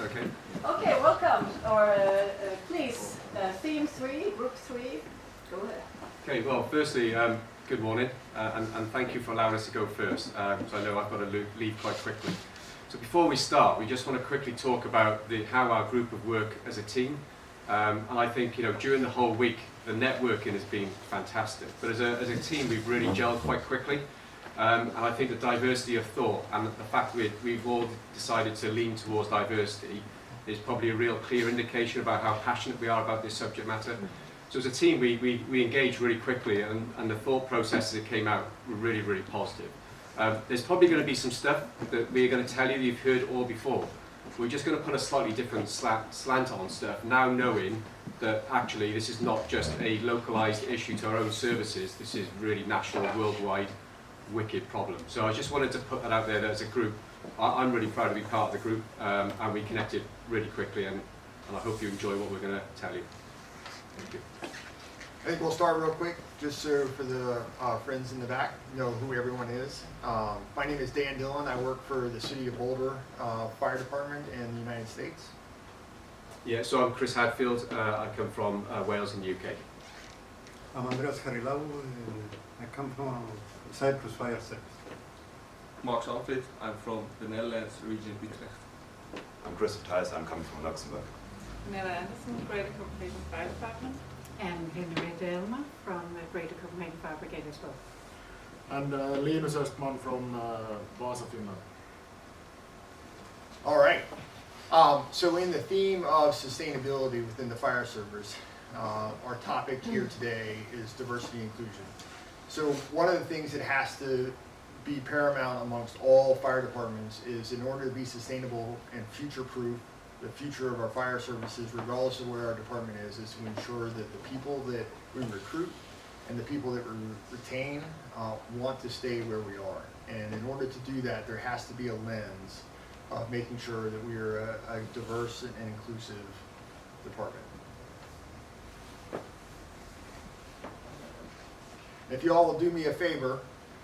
Okay. Okay, welcome. Or please, theme 3, group 3. Go ahead. Okay. Well, firstly, good morning, and thank you for allowing us to go first. So I know I've got to leave quite quickly. So before we start, we just want to quickly talk about how our group have worked as a team. And I think during the whole week, the networking has been fantastic. But as a team, we've really gelled quite quickly. And I think the diversity of thought and the fact we've all decided to lean towards diversity is probably a real clear indication about how passionate we are about this subject matter. So as a team, we engaged really quickly, and the thought processes that came out were really, really positive. There's probably going to be some stuff that we're going to tell you that you've heard all before. We're just going to put a slightly different slant on stuff, now knowing that actually this is not just a localized issue to our own services, this is really national, worldwide, wicked problem. So I just wanted to put that out there that as a group, I'm really proud to be part of the group, and we connected really quickly, and I hope you enjoy what we're going to tell you. Thank you. I think we'll start real quick, just so for the friends in the back know who everyone is. My name is Dan Dillon. I work for the City of Boulder Fire Department in the United States. Yeah, so I'm Chris Hadfield. I come from Wales in the UK. I'm Andreas Harilau. I come from Cyprus Fire Service. Mark Alfred, I'm from the Netherlands, region Utrecht. I'm Christoph Theis, I'm coming from Luxembourg. Nella Anderson, Greater Copenhagen Fire Department. And Henriette Elmer from Greater Copenhagen Fire Brigade as well. And Linus Östman from Vasa, Finland. All right. So in the theme of sustainability within the fire service, our topic here today is diversity and inclusion. So one of the things that has to be paramount amongst all fire departments is, in order to be sustainable and future-proof the future of our fire services, regardless of where our department is to ensure that the people that we recruit and the people that we retain want to stay where we are. And in order to do that, there has to be a lens of making sure that we are a diverse and inclusive department. If you all will do me a favor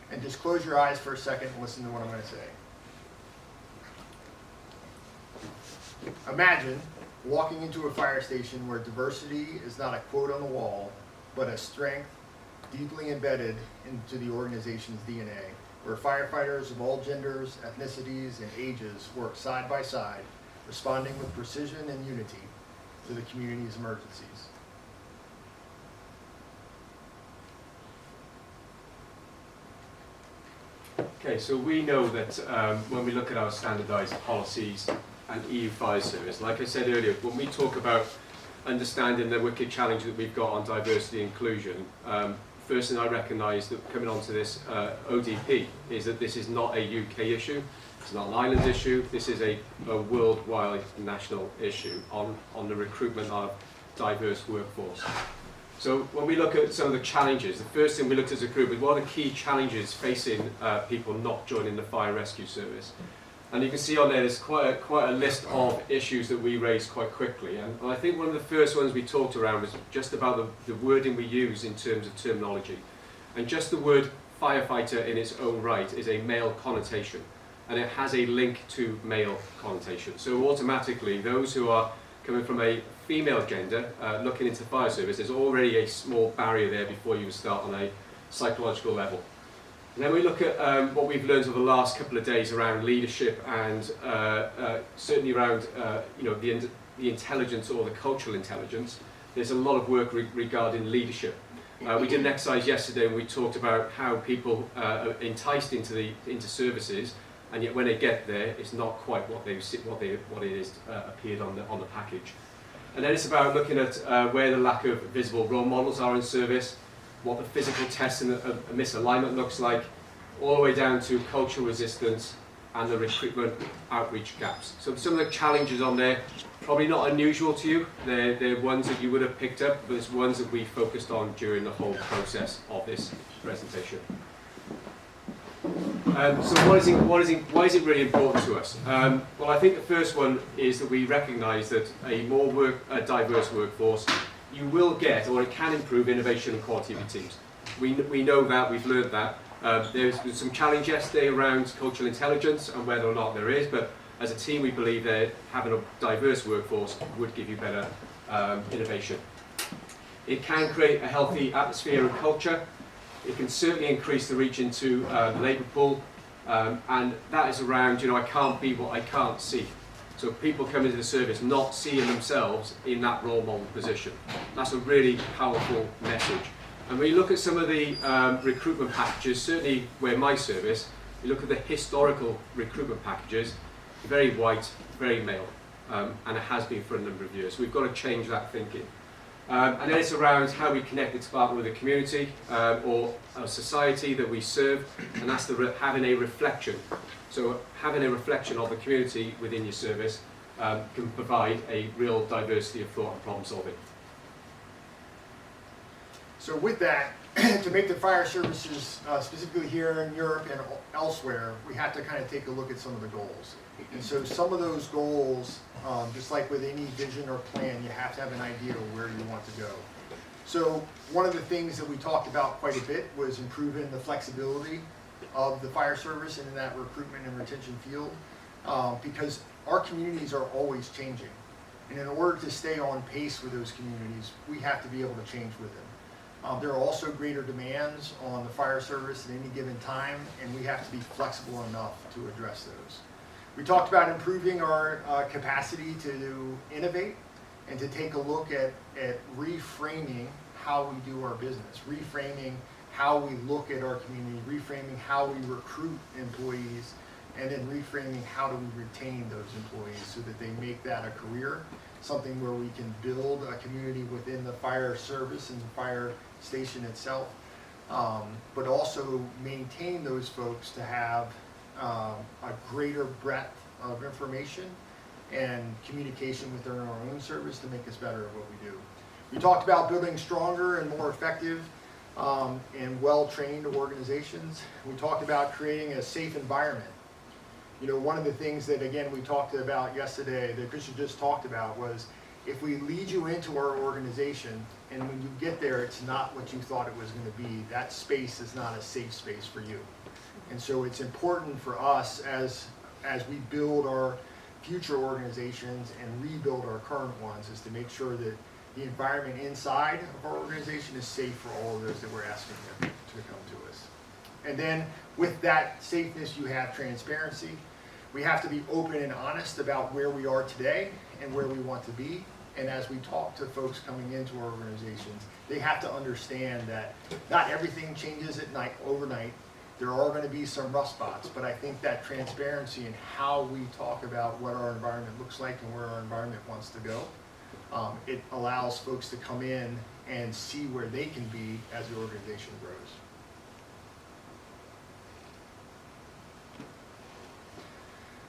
and just close your eyes for a second and listen to what I'm going to say. Imagine walking into a fire station where diversity is not a quote on the wall, but a strength deeply embedded into the organization's DNA, where firefighters of all genders, ethnicities, and ages work side by side, responding with precision and unity to the community's emergencies. Okay, so we know that when we look at our standardized policies and EU Fire Service, like I said earlier, when we talk about understanding the wicked challenge that we've got on diversity and inclusion, first thing I recognise that coming onto this ODP is that this is not a UK issue, it's not an island issue, this is a worldwide national issue on the recruitment of diverse workforce. So when we look at some of the challenges, the first thing we looked at as a group is what are the key challenges facing people not joining the fire rescue service. And you can see on there, there's quite a list of issues that we raised quite quickly. And I think one of the first ones we talked around was just about the wording we use in terms of terminology. And just the word firefighter in its own right is a male connotation. And it has a link to male connotation. So automatically, those who are coming from a female gender, looking into fire service, there's already a small barrier there before you start on a psychological level. And then we look at what we've learned over the last couple of days around leadership and certainly around the intelligence or the cultural intelligence. There's a lot of work regarding leadership. We did an exercise yesterday and we talked about how people are enticed into services, and yet when they get there, it's not quite what it is appeared on the package. And then it's about looking at where the lack of visible role models are in service, what the physical testing of a misalignment looks like, all the way down to cultural resistance and the recruitment outreach gaps. So some of the challenges on there, probably not unusual to you. They're ones that you would have picked up, but it's ones that we focused on during the whole process of this presentation. So why is it really important to us? Well, I think the first one is that we recognise that a more diverse workforce, you will get, or it can improve innovation and quality of your teams. We know that, we've learned that. There's some challenge yesterday around cultural intelligence and whether or not there is, but as a team, we believe that having a diverse workforce would give you better innovation. It can create a healthy atmosphere and culture. It can certainly increase the reach into the labour pool, and that is around, you know, I can't be what I can't see. So people come into the service not seeing themselves in that role model position. That's a really powerful message. And when you look at some of the recruitment packages, certainly where my service, you look at the historical recruitment packages, very white, very male, and it has been for a number of years. So we've got to change that thinking. And then it's around how we connect the department with the community or a society that we serve, and that's having a reflection. So having a reflection of the community within your service can provide a real diversity of thought and problem solving. So with that, to make the fire services, specifically here in Europe and elsewhere, we have to kind of take a look at some of the goals. And so some of those goals, just like with any vision or plan, you have to have an idea of where you want to go. So one of the things that we talked about quite a bit was improving the flexibility of the fire service and in that recruitment and retention field, because our communities are always changing. And in order to stay on pace with those communities, we have to be able to change with them. There are also greater demands on the fire service at any given time, and we have to be flexible enough to address those. We talked about improving our capacity to innovate and to take a look at reframing how we do our business, reframing how we look at our community, reframing how we recruit employees, and then reframing how do we retain those employees so that they make that a career, something where we can build a community within the fire service and the fire station itself, but also maintain those folks to have a greater breadth of information and communication within our own service to make us better at what we do. We talked about building stronger and more effective and well-trained organizations. We talked about creating a safe environment. You know, one of the things that, again, we talked about yesterday, that Christian just talked about, was if we lead you into our organization and when you get there it's not what you thought it was going to be, that space is not a safe space for you. And so it's important for us as we build our future organizations and rebuild our current ones, is to make sure that the environment inside of our organization is safe for all of those that we're asking them to come to us. And then with that safeness, you have transparency. We have to be open and honest about where we are today and where we want to be. And as we talk to folks coming into our organizations, they have to understand that not everything changes at night, overnight. There are going to be some rough spots, but I think that transparency in how we talk about what our environment looks like and where our environment wants to go, it allows folks to come in and see where they can be as the organization grows.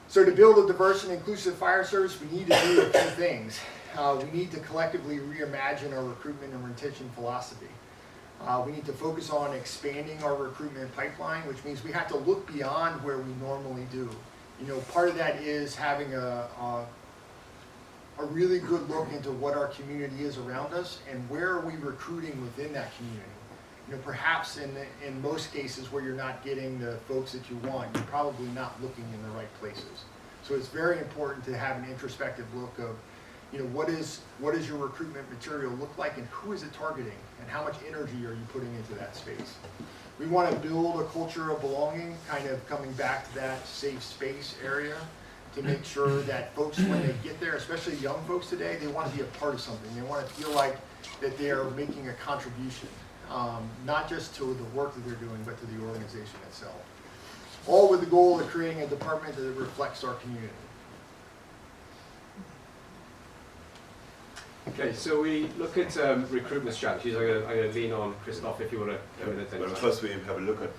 So to build a diverse and inclusive fire service, we need to do a few things. We need to collectively reimagine our recruitment and retention philosophy. We need to focus on expanding our recruitment pipeline, which means we have to look beyond where we normally do. You know, part of that is having a really good look into what our community is around us and where are we recruiting within that community. You know, perhaps in most cases where you're not getting the folks that you want, you're probably not looking in the right places. So it's very important to have an introspective look of, you know, what is your recruitment material look like and who is it targeting and how much energy are you putting into that space. We want to build a culture of belonging, kind of coming back to that safe space area, to make sure that folks, when they get there, especially young folks today, they want to be a part of something. They want to feel like that they are making a contribution, not just to the work that they're doing, but to the organization itself. All with the goal of creating a department that reflects our community. Okay, so we look at recruitment strategies. I'm going to lean on Christoph if you want to go with it. Well, first we have a look at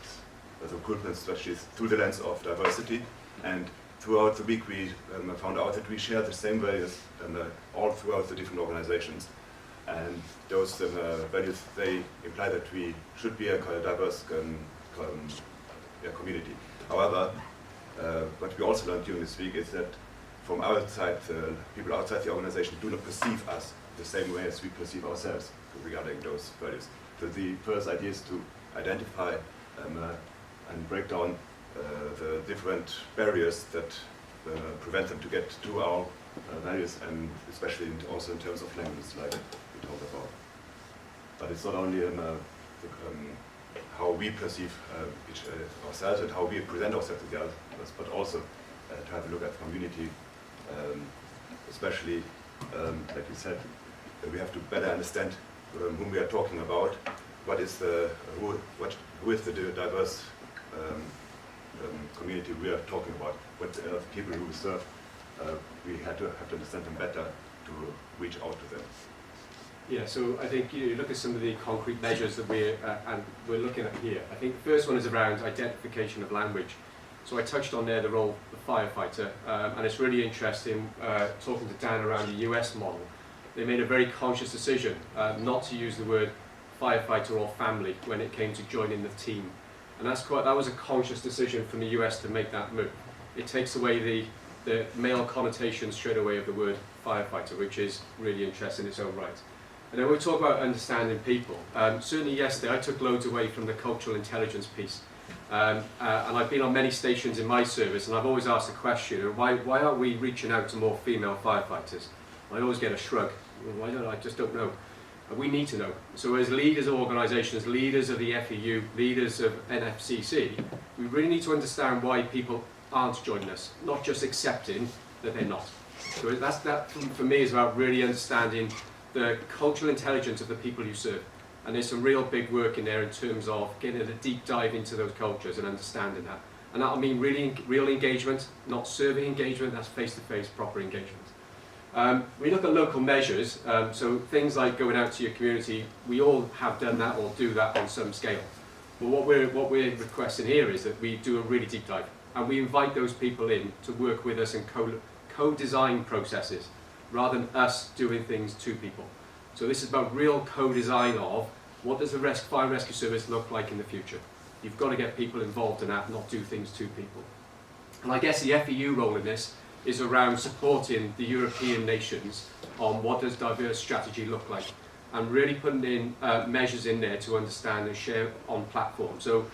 the recruitment strategies through the lens of diversity, and throughout the week we found out that we share the same values all throughout the different organizations. And those values, they imply that we should be a diverse community. However, what we also learned during this week is that from outside, people outside the organization do not perceive us the same way as we perceive ourselves regarding those values. So the first idea is to identify and break down the different barriers that prevent them to get to our values, and especially also in terms of language, like we talked about. But it's not only how we perceive ourselves and how we present ourselves to the others, but also to have a look at the community, especially, like you said, we have to better understand whom we are talking about, who is the diverse community we are talking about, what people who we serve, we have to understand them better to reach out to them. Yeah, so I think you look at some of the concrete measures that we're looking at here. I think the first one is around identification of language. So I touched on there the role of the firefighter, and it's really interesting talking to Dan around the US model. They made a very conscious decision not to use the word firefighter or family when it came to joining the team. And that was a conscious decision from the US to make that move. It takes away the male connotation straight away of the word firefighter, which is really interesting in its own right. And then we talk about understanding people. Certainly yesterday I took loads away from the cultural intelligence piece. And I've been on many stations in my service, and I've always asked the question, why aren't we reaching out to more female firefighters? I always get a shrug. Why don't I just don't know. We need to know. So as leaders of organisations, leaders of the FEU, leaders of NFCC, we really need to understand why people aren't joining us, not just accepting that they're not. So that for me is about really understanding the cultural intelligence of the people you serve. And there's some real big work in there in terms of getting a deep dive into those cultures and understanding that. And that'll mean really real engagement, not survey engagement, that's face-to-face proper engagement. We look at local measures, so things like going out to your community, we all have done that or do that on some scale. But what we're requesting here is that we do a really deep dive, and we invite those people in to work with us in co-design processes, rather than us doing things to people. So this is about real co-design of what does the fire and rescue service look like in the future. You've got to get people involved in that, not do things to people. And I guess the FEU role in this is around supporting the European nations on what does diverse strategy look like, and really putting in measures in there to understand and share on platforms. So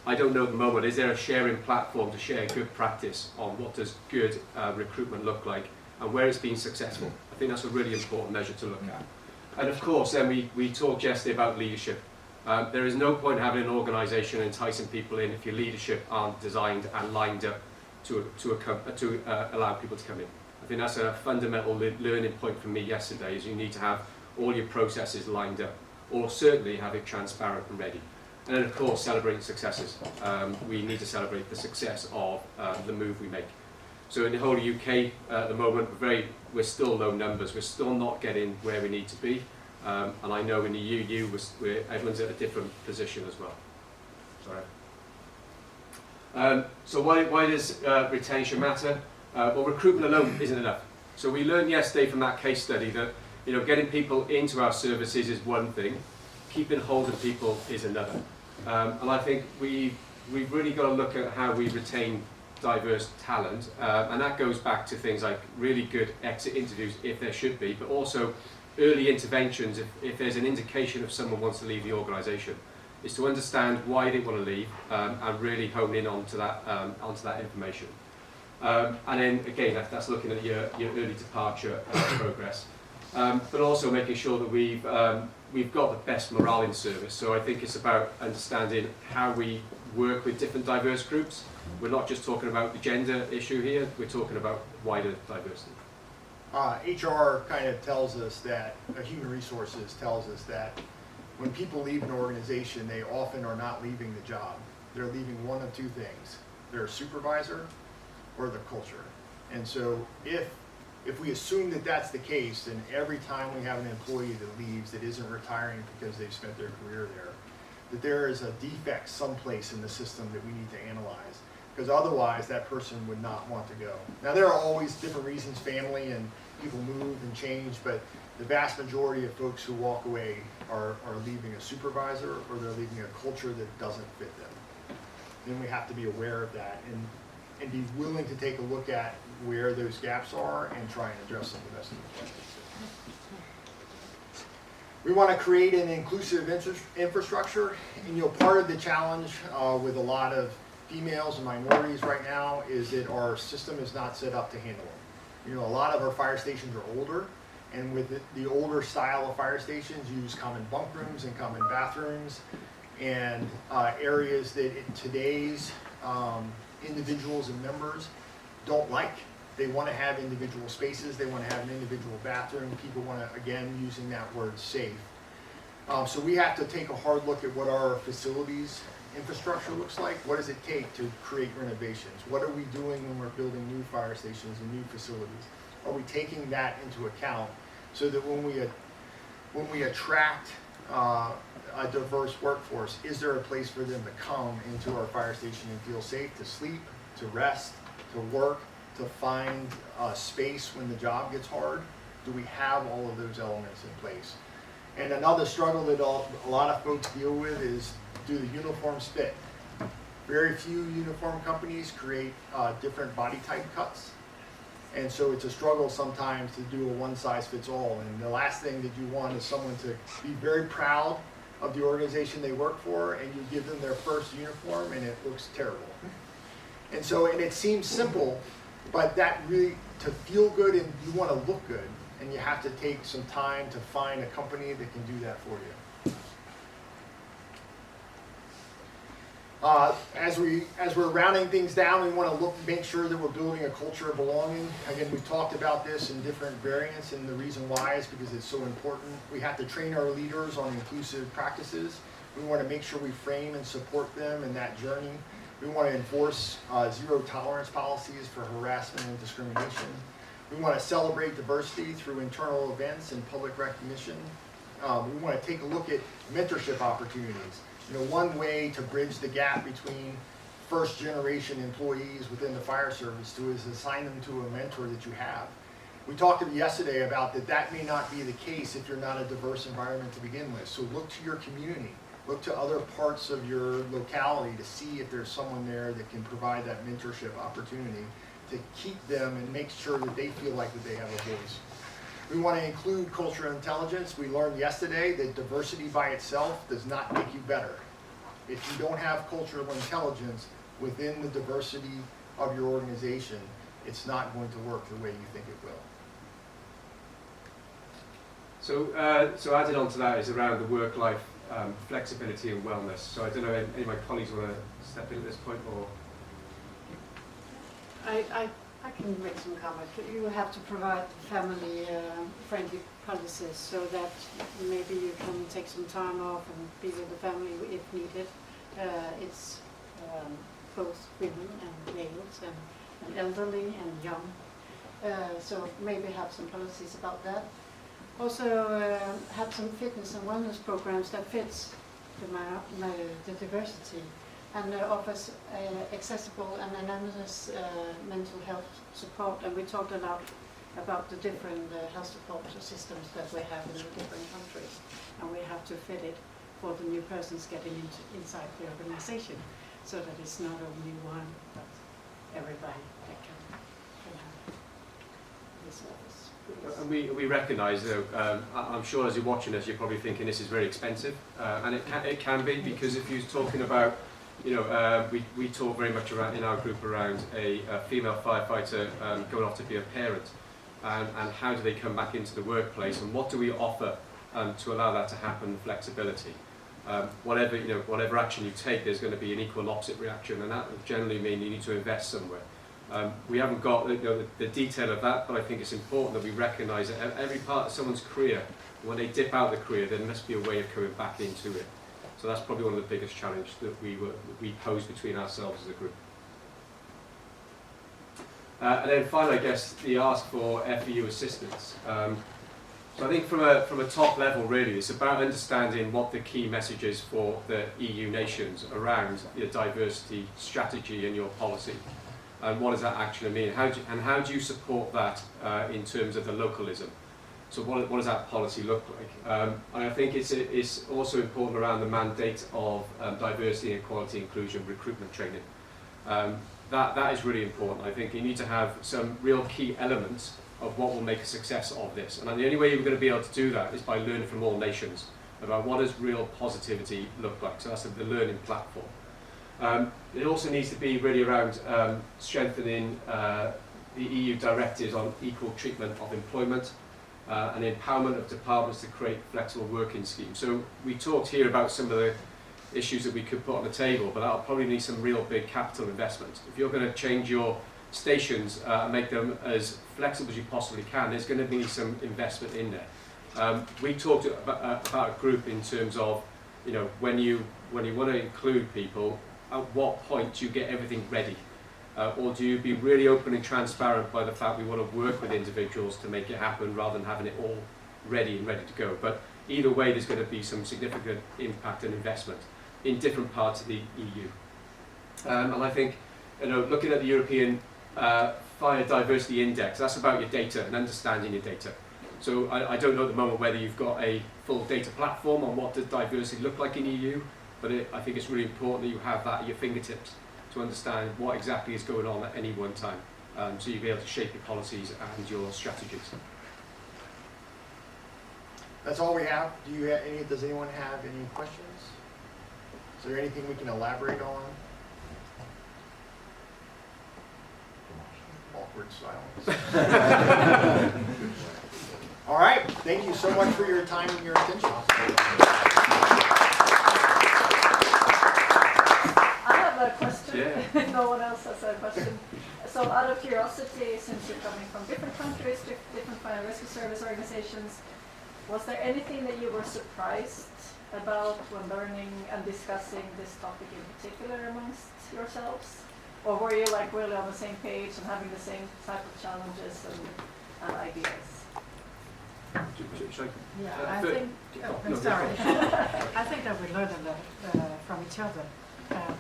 I don't know at the moment, is there a sharing platform to share good practice on what does good recruitment look like and where it's been successful? I think that's a really important measure to look at. And of course, then we talked yesterday about leadership. There is no point having an organisation enticing people in if your leadership aren't designed and lined up to allow people to come in. I think that's a fundamental learning point for me yesterday, is you need to have all your processes lined up, or certainly have it transparent and ready. And then of course, celebrating successes. We need to celebrate the success of the move we make. So in the whole UK at the moment, we're still low numbers, we're still not getting where we need to be. And I know in the EU, everyone's at a different position as well. Sorry. So why does retention matter? Well, recruitment alone isn't enough. So we learned yesterday from that case study that getting people into our services is one thing, keeping hold of people is another. And I think we've really got to look at how we retain diverse talent, and that goes back to things like really good exit interviews, if there should be, but also early interventions if there's an indication of someone wants to leave the organisation, is to understand why they want to leave and really hone in onto that information. And then again, that's looking at your early departure progress, but also making sure that we've got the best morale in service. So I think it's about understanding how we work with different diverse groups. We're not just talking about the gender issue here, we're talking about wider diversity. HR kind of tells us that, human resources tells us that when people leave an organization, they often are not leaving the job. They're leaving one of two things: their supervisor or the culture. And so if we assume that that's the case, then every time we have an employee that leaves that isn't retiring because they've spent their career there, that there is a defect someplace in the system that we need to analyze, because otherwise that person would not want to go. Now there are always different reasons, family and people move and change, but the vast majority of folks who walk away are leaving a supervisor or they're leaving a culture that doesn't fit them. Then we have to be aware of that and be willing to take a look at where those gaps are and try and address them the best we can. We want to create an inclusive infrastructure, and part of the challenge with a lot of females and minorities right now is that our system is not set up to handle them. You know, a lot of our fire stations are older, and with the older style of fire stations use common bunk rooms and common bathrooms, and areas that today's individuals and members don't like. They want to have individual spaces, they want to have an individual bathroom, people want to, again, using that word, safe. So we have to take a hard look at what our facilities infrastructure looks like. What does it take to create renovations? What are we doing when we're building new fire stations and new facilities? Are we taking that into account so that when we attract a diverse workforce, is there a place for them to come into our fire station and feel safe, to sleep, to rest, to work, to find space when the job gets hard? Do we have all of those elements in place? And another struggle that a lot of folks deal with is, do the uniforms fit? Very few uniform companies create different body type cuts. And so it's a struggle sometimes to do a one-size-fits-all. And the last thing that you want is someone to be very proud of the organization they work for, and you give them their first uniform and it looks terrible. And so, and it seems simple, but that really, to feel good and you want to look good, and you have to take some time to find a company that can do that for you. As we're rounding things down, we want to make sure that we're building a culture of belonging. Again, we've talked about this in different variants, and the reason why is because it's so important. We have to train our leaders on inclusive practices. We want to make sure we frame and support them in that journey. We want to enforce zero tolerance policies for harassment and discrimination. We want to celebrate diversity through internal events and public recognition. We want to take a look at mentorship opportunities. You know, one way to bridge the gap between first generation employees within the fire service is assign them to a mentor that you have. We talked yesterday about that may not be the case if you're not a diverse environment to begin with. So look to your community. Look to other parts of your locality to see if there's someone there that can provide that mentorship opportunity to keep them and make sure that they feel like that they have a voice. We want to include cultural intelligence. We learned yesterday that diversity by itself does not make you better. If you don't have cultural intelligence within the diversity of your organization, it's not going to work the way you think it will. So added on to that is around the work-life flexibility and wellness. So I don't know if any of my colleagues want to step in at this point, or? I can make some comment. You have to provide family-friendly policies so that maybe you can take some time off and be with the family if needed. It's both women and males and elderly and young. So maybe have some policies about that. Also have some fitness and wellness programs that fits the diversity and offers accessible and anonymous mental health support. And we talked a lot about the different health support systems that we have in the different countries, and we have to fit it for the new persons getting inside the organization, so that it's not only one, but everybody that can have this service. And we recognise, though, I'm sure as you're watching us, you're probably thinking this is very expensive, and it can be, because if you're talking about, you know, we talk very much around in our group around a female firefighter going off to be a parent, and how do they come back into the workplace, and what do we offer to allow that to happen, flexibility. Whatever action you take, there's going to be an equal opposite reaction, and that will generally mean you need to invest somewhere. We haven't got the detail of that, but I think it's important that we recognise that every part of someone's career, when they dip out of the career, there must be a way of coming back into it. So that's probably one of the biggest challenges that we pose between ourselves as a group. And then finally, I guess, the ask for FEU assistance. So I think from a top level, really, it's about understanding what the key message is for the EU nations around your diversity strategy and your policy. And what does that actually mean? How do you support that in terms of the localism? So what does that policy look like? And I think it's also important around the mandate of diversity, equality, inclusion, recruitment training. That is really important. I think you need to have some real key elements of what will make a success of this. And the only way you're going to be able to do that is by learning from all nations about what does real positivity look like. So that's the learning platform. It also needs to be really around strengthening the EU directives on equal treatment of employment and empowerment of departments to create flexible working schemes. So we talked here about some of the issues that we could put on the table, but that'll probably need some real big capital investment. If you're going to change your stations and make them as flexible as you possibly can, there's going to be some investment in there. We talked about a group in terms of, you know, when you want to include people, at what point do you get everything ready? Or do you be really open and transparent by the fact we want to work with individuals to make it happen rather than having it all ready and ready to go? But either way, there's going to be some significant impact and investment in different parts of the EU. And I think, you know, looking at the European Fire Diversity Index, that's about your data and understanding your data. So I don't know at the moment whether you've got a full data platform on what does diversity look like in the EU, but I think it's really important that you have that at your fingertips to understand what exactly is going on at any one time, so you'll be able to shape your policies and your strategies. That's all we have. Does anyone have any questions? Is there anything we can elaborate on? Awkward silence. All right, thank you so much for your time and your attention. I have a question. Yeah. No one else has a question. So out of curiosity, since you're coming from different countries, different fire rescue service organizations, was there anything that you were surprised about when learning and discussing this topic in particular amongst yourselves? Or were you like really on the same page and having the same type of challenges and ideas? Yeah, I think. Oh, sorry. I think that we learned a lot from each other,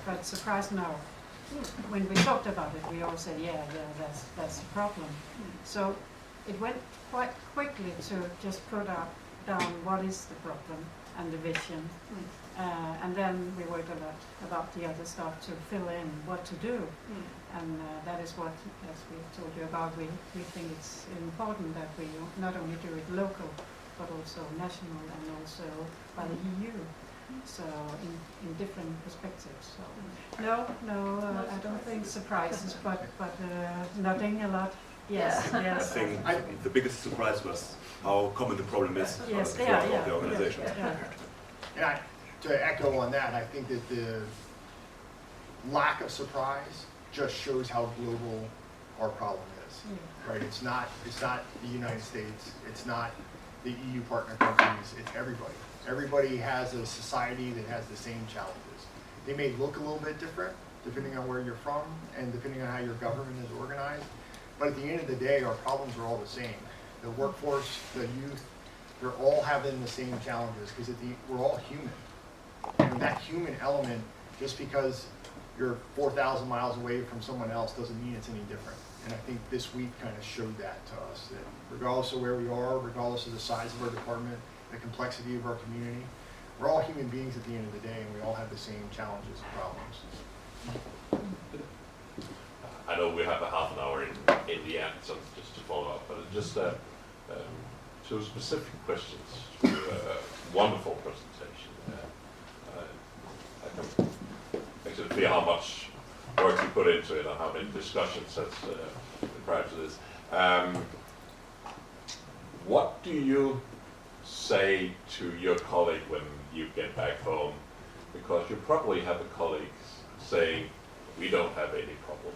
but surprise, no. When we talked about it, we all said, yeah, that's a problem. So it went quite quickly to just put down what is the problem and the vision, and then we worked a lot about the other stuff to fill in what to do, and that is what, as we told you about, we think it's important that we not only do it local, but also national and also by the EU. So in different perspectives. So no, I don't think surprises, but nodding a lot. Yes, I yes. think the biggest surprise was how common the problem is Yes, throughout all the organization. And to echo on that, I think that the lack of surprise just shows how global our problem is. Right? It's not the United States. It's not the EU partner countries. It's everybody. Everybody has a society that has the same challenges. They may look a little bit different depending on where you're from and depending on how your government is organized. But at the end of the day, our problems are all the same. The workforce, the youth, they're all having the same challenges because we're all human. And that human element, just because you're 4,000 miles away from someone else doesn't mean it's any different. And I think this week kind of showed that to us, that regardless of where we are, regardless of the size of our department, the complexity of our community, we're all human beings at the end of the day, and we all have the same challenges and problems. I know we have a half an hour in the end, so just to follow up, but just two specific questions to a wonderful presentation. I think makes it clear how much work you put into it and how many discussions that's prior to this. What do you say to your colleague when you get back home? Because you probably have a colleague saying, we don't have any problem.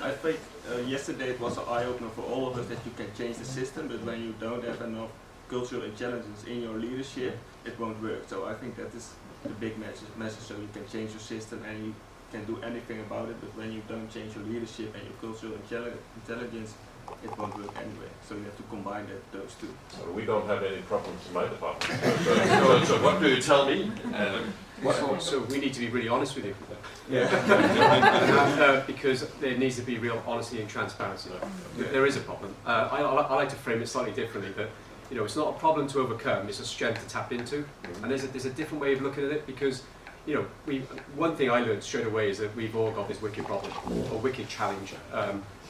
I think yesterday it was an eye-opener for all of us that you can change the system, but when you don't have enough cultural intelligence in your leadership, it won't work. So I think that is the big message. So you can change your system and you can do anything about it, but when you don't change your leadership and your cultural intelligence, it won't work anyway. So you have to combine those two. So we don't have any problems in my department. So what do you tell me? So we need to be really honest with you. Yeah. Because there needs to be real honesty and transparency. There is a problem. I like to frame it slightly differently, that it's not a problem to overcome, it's a strength to tap into. And there's a different way of looking at it, because one thing I learned straight away is that we've all got this wicked problem, or wicked challenge.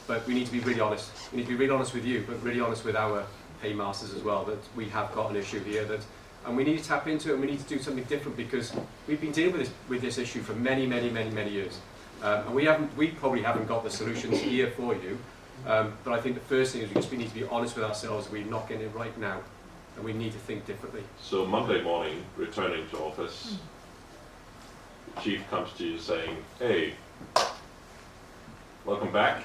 But we need to be really honest. We need to be really honest with you, but really honest with our paymasters as well, that we have got an issue here that And we need to tap into it, and we need to do something different, because we've been dealing with this issue for many years. And we probably haven't got the solutions here for you. But I think the first thing is we need to be honest with ourselves. We're not getting it right now, and we need to think differently. So Monday morning, returning to office, the chief comes to you saying, "Hey, welcome back.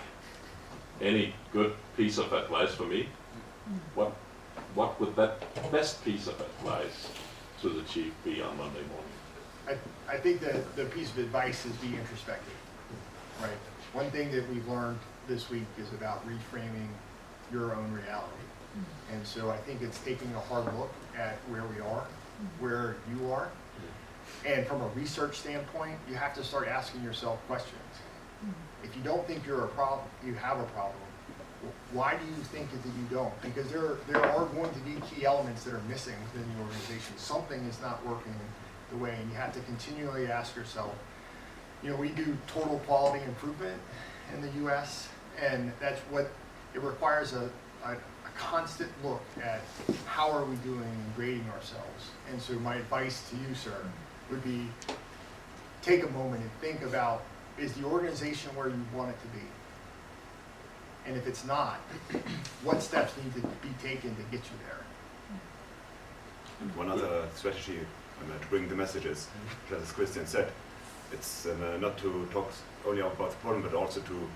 Any good piece of advice for me?" What would that best piece of advice to the chief be on Monday morning? I think that the piece of advice is be introspective, right? One thing that we've learned this week is about reframing your own reality. And so I think it's taking a hard look at where we are, where you are. And from a research standpoint, you have to start asking yourself questions. If you don't think you're a problem, you have a problem, why do you think that you don't? Because there are going to be key elements that are missing within the organization. Something is not working the way, and you have to continually ask yourself. You know, we do total quality improvement in the U.S., and that's what it requires a constant look at how are we doing and grading ourselves. And so my advice to you, sir, would be take a moment and think about, is the organization where you want it to be? And if it's not, what steps need to be taken to get you there? And one other strategy to bring the messages, just as Christian said, it's not to talk only about the problem, but also to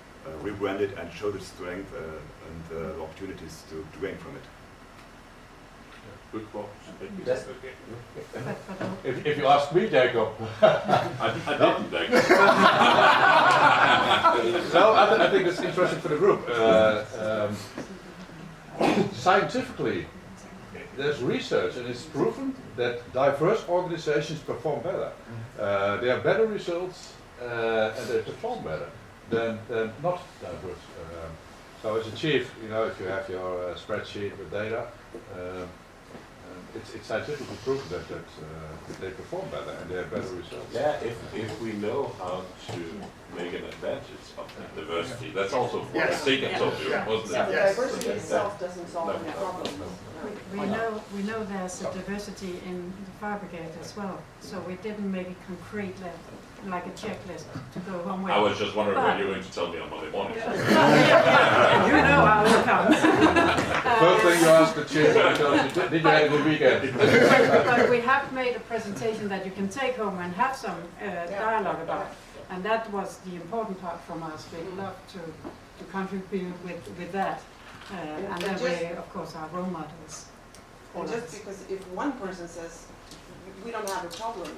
rebrand it and show the strength and the opportunities to gain from it. Good quote. If you ask me, Jacob, I didn't, Jacob. no, I think it's interesting for the group. Scientifically, there's research, and it's proven that diverse organizations perform better. They have better results, and they perform better than not diverse. So as a chief, you know, if you have your spreadsheet with data, it's scientifically proven that they perform better and they have better results. Yeah, if we know how to make an advantage of that diversity, that's also what I think I told you, wasn't So it? diversity itself doesn't solve any problems. We know there's a diversity in the fire brigade as well, so we didn't make it concrete like a checklist to go home with. I was just wondering what you were going to tell me on Monday morning. You know how it comes. First thing you ask the chief, did you have a good weekend? But we have made a presentation that you can take home and have some dialogue about. And that was the important part from us. We'd love to contribute with that. And that way, of course, our role models. And just because if one person says, we don't have a problem,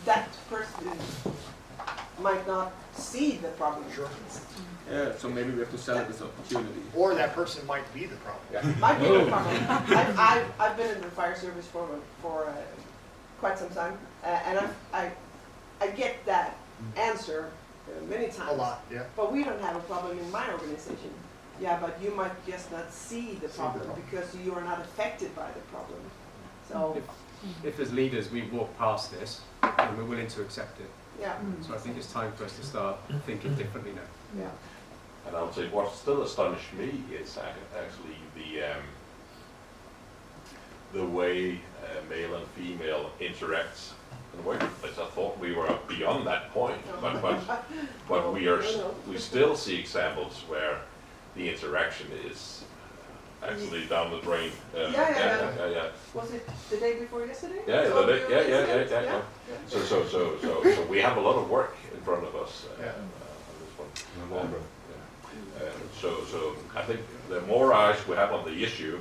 that person might not see the problem. Sure. Yeah, so maybe we have to sell it as opportunity. Or that person might be the problem. Might be the problem. I've been in the fire service for quite some time, and I get that answer many times. A lot, yeah. But we don't have a problem in my organization. Yeah, but you might just not see the problem because you are not affected by the problem. So If as leaders we walk past this and we're willing to accept it. yeah, So I think it's time for us to start thinking differently now. yeah. And I would say what still astonished me is actually the way male and female interacts in the workplace. I thought we were beyond that point, but we still see examples where the interaction is actually down the drain. Yeah. Was it the day before yesterday? Yeah. So we have a lot of work in front of us on this one. So I think the more eyes we have on the issue,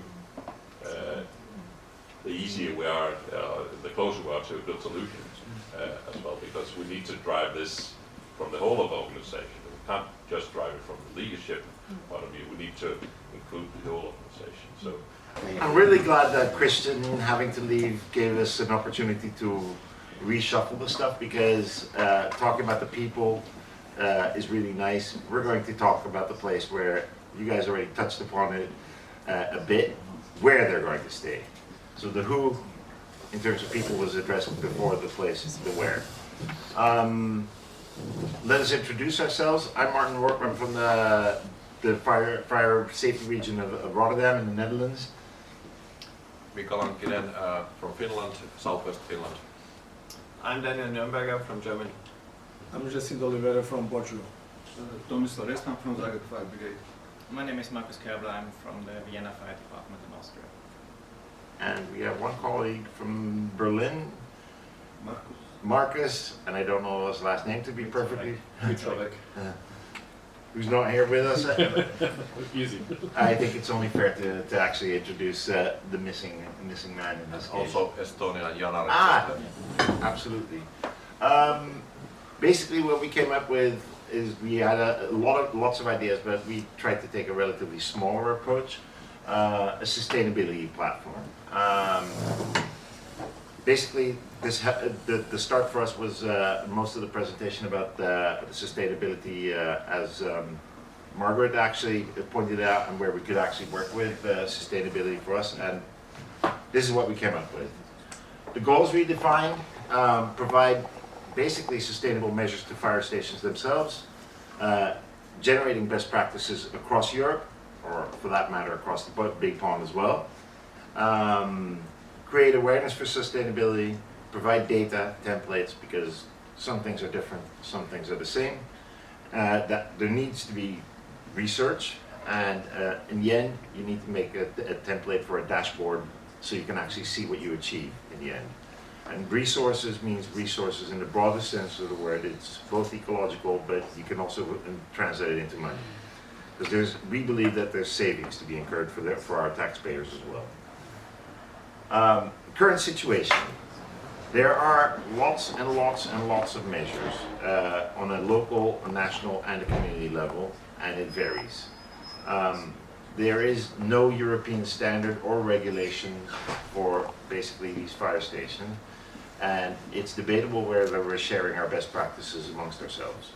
the easier we are, the closer we are to a good solution as well, because we need to drive this from the whole of the organization. We can't just drive it from the leadership point of view. We need to include the whole organization. So I'm really glad that Christian, having to leave, gave us an opportunity to reshuffle the stuff, because talking about the people is really nice. We're going to talk about the place where you guys already touched upon it a bit, where they're going to stay. So the who, in terms of people, was addressed before the place, the where. Let us introduce ourselves. I'm Martin Workman from the fire safety region of Rotterdam in the Netherlands. Mika Lankinen from Finland, southwest Finland. I'm Daniel Nürnberger from Germany. I'm Jacinto Oliveira from Portugal. Tomis Lorestan from Zagreb Fire Brigade. My name is Markus Kerbler. I'm from the Vienna Fire Department in Austria. And we have one colleague from Berlin, Markus. Marcus, and I don't know his last name to be perfectly, Mitrovic. who's not here with us. Easy. I think it's only fair to actually introduce the missing man in this case. Also Estonian Janar. Ah, absolutely. Basically, what we came up with is we had lots of ideas, but we tried to take a relatively smaller approach, a sustainability platform. Basically, the start for us was most of the presentation about the sustainability as Margaret actually pointed out, and where we could actually work with sustainability for us, and this is what we came up with. The goals we defined provide basically sustainable measures to fire stations themselves, generating best practices across Europe, or for that matter across the big pond as well, create awareness for sustainability, provide data, templates, because some things are different, some things are the same, that there needs to be research, and in the end you need to make a template for a dashboard so you can actually see what you achieve in the end. And resources means resources in the broadest sense of the word. It's both ecological, but you can also translate it into money. Because we believe that there's savings to be incurred for our taxpayers as well. Current situation. There are lots and lots and lots of measures on a local, a national, and a community level, and it varies. There is no European standard or regulation for basically these fire stations, and it's debatable whether we're sharing our best practices amongst ourselves.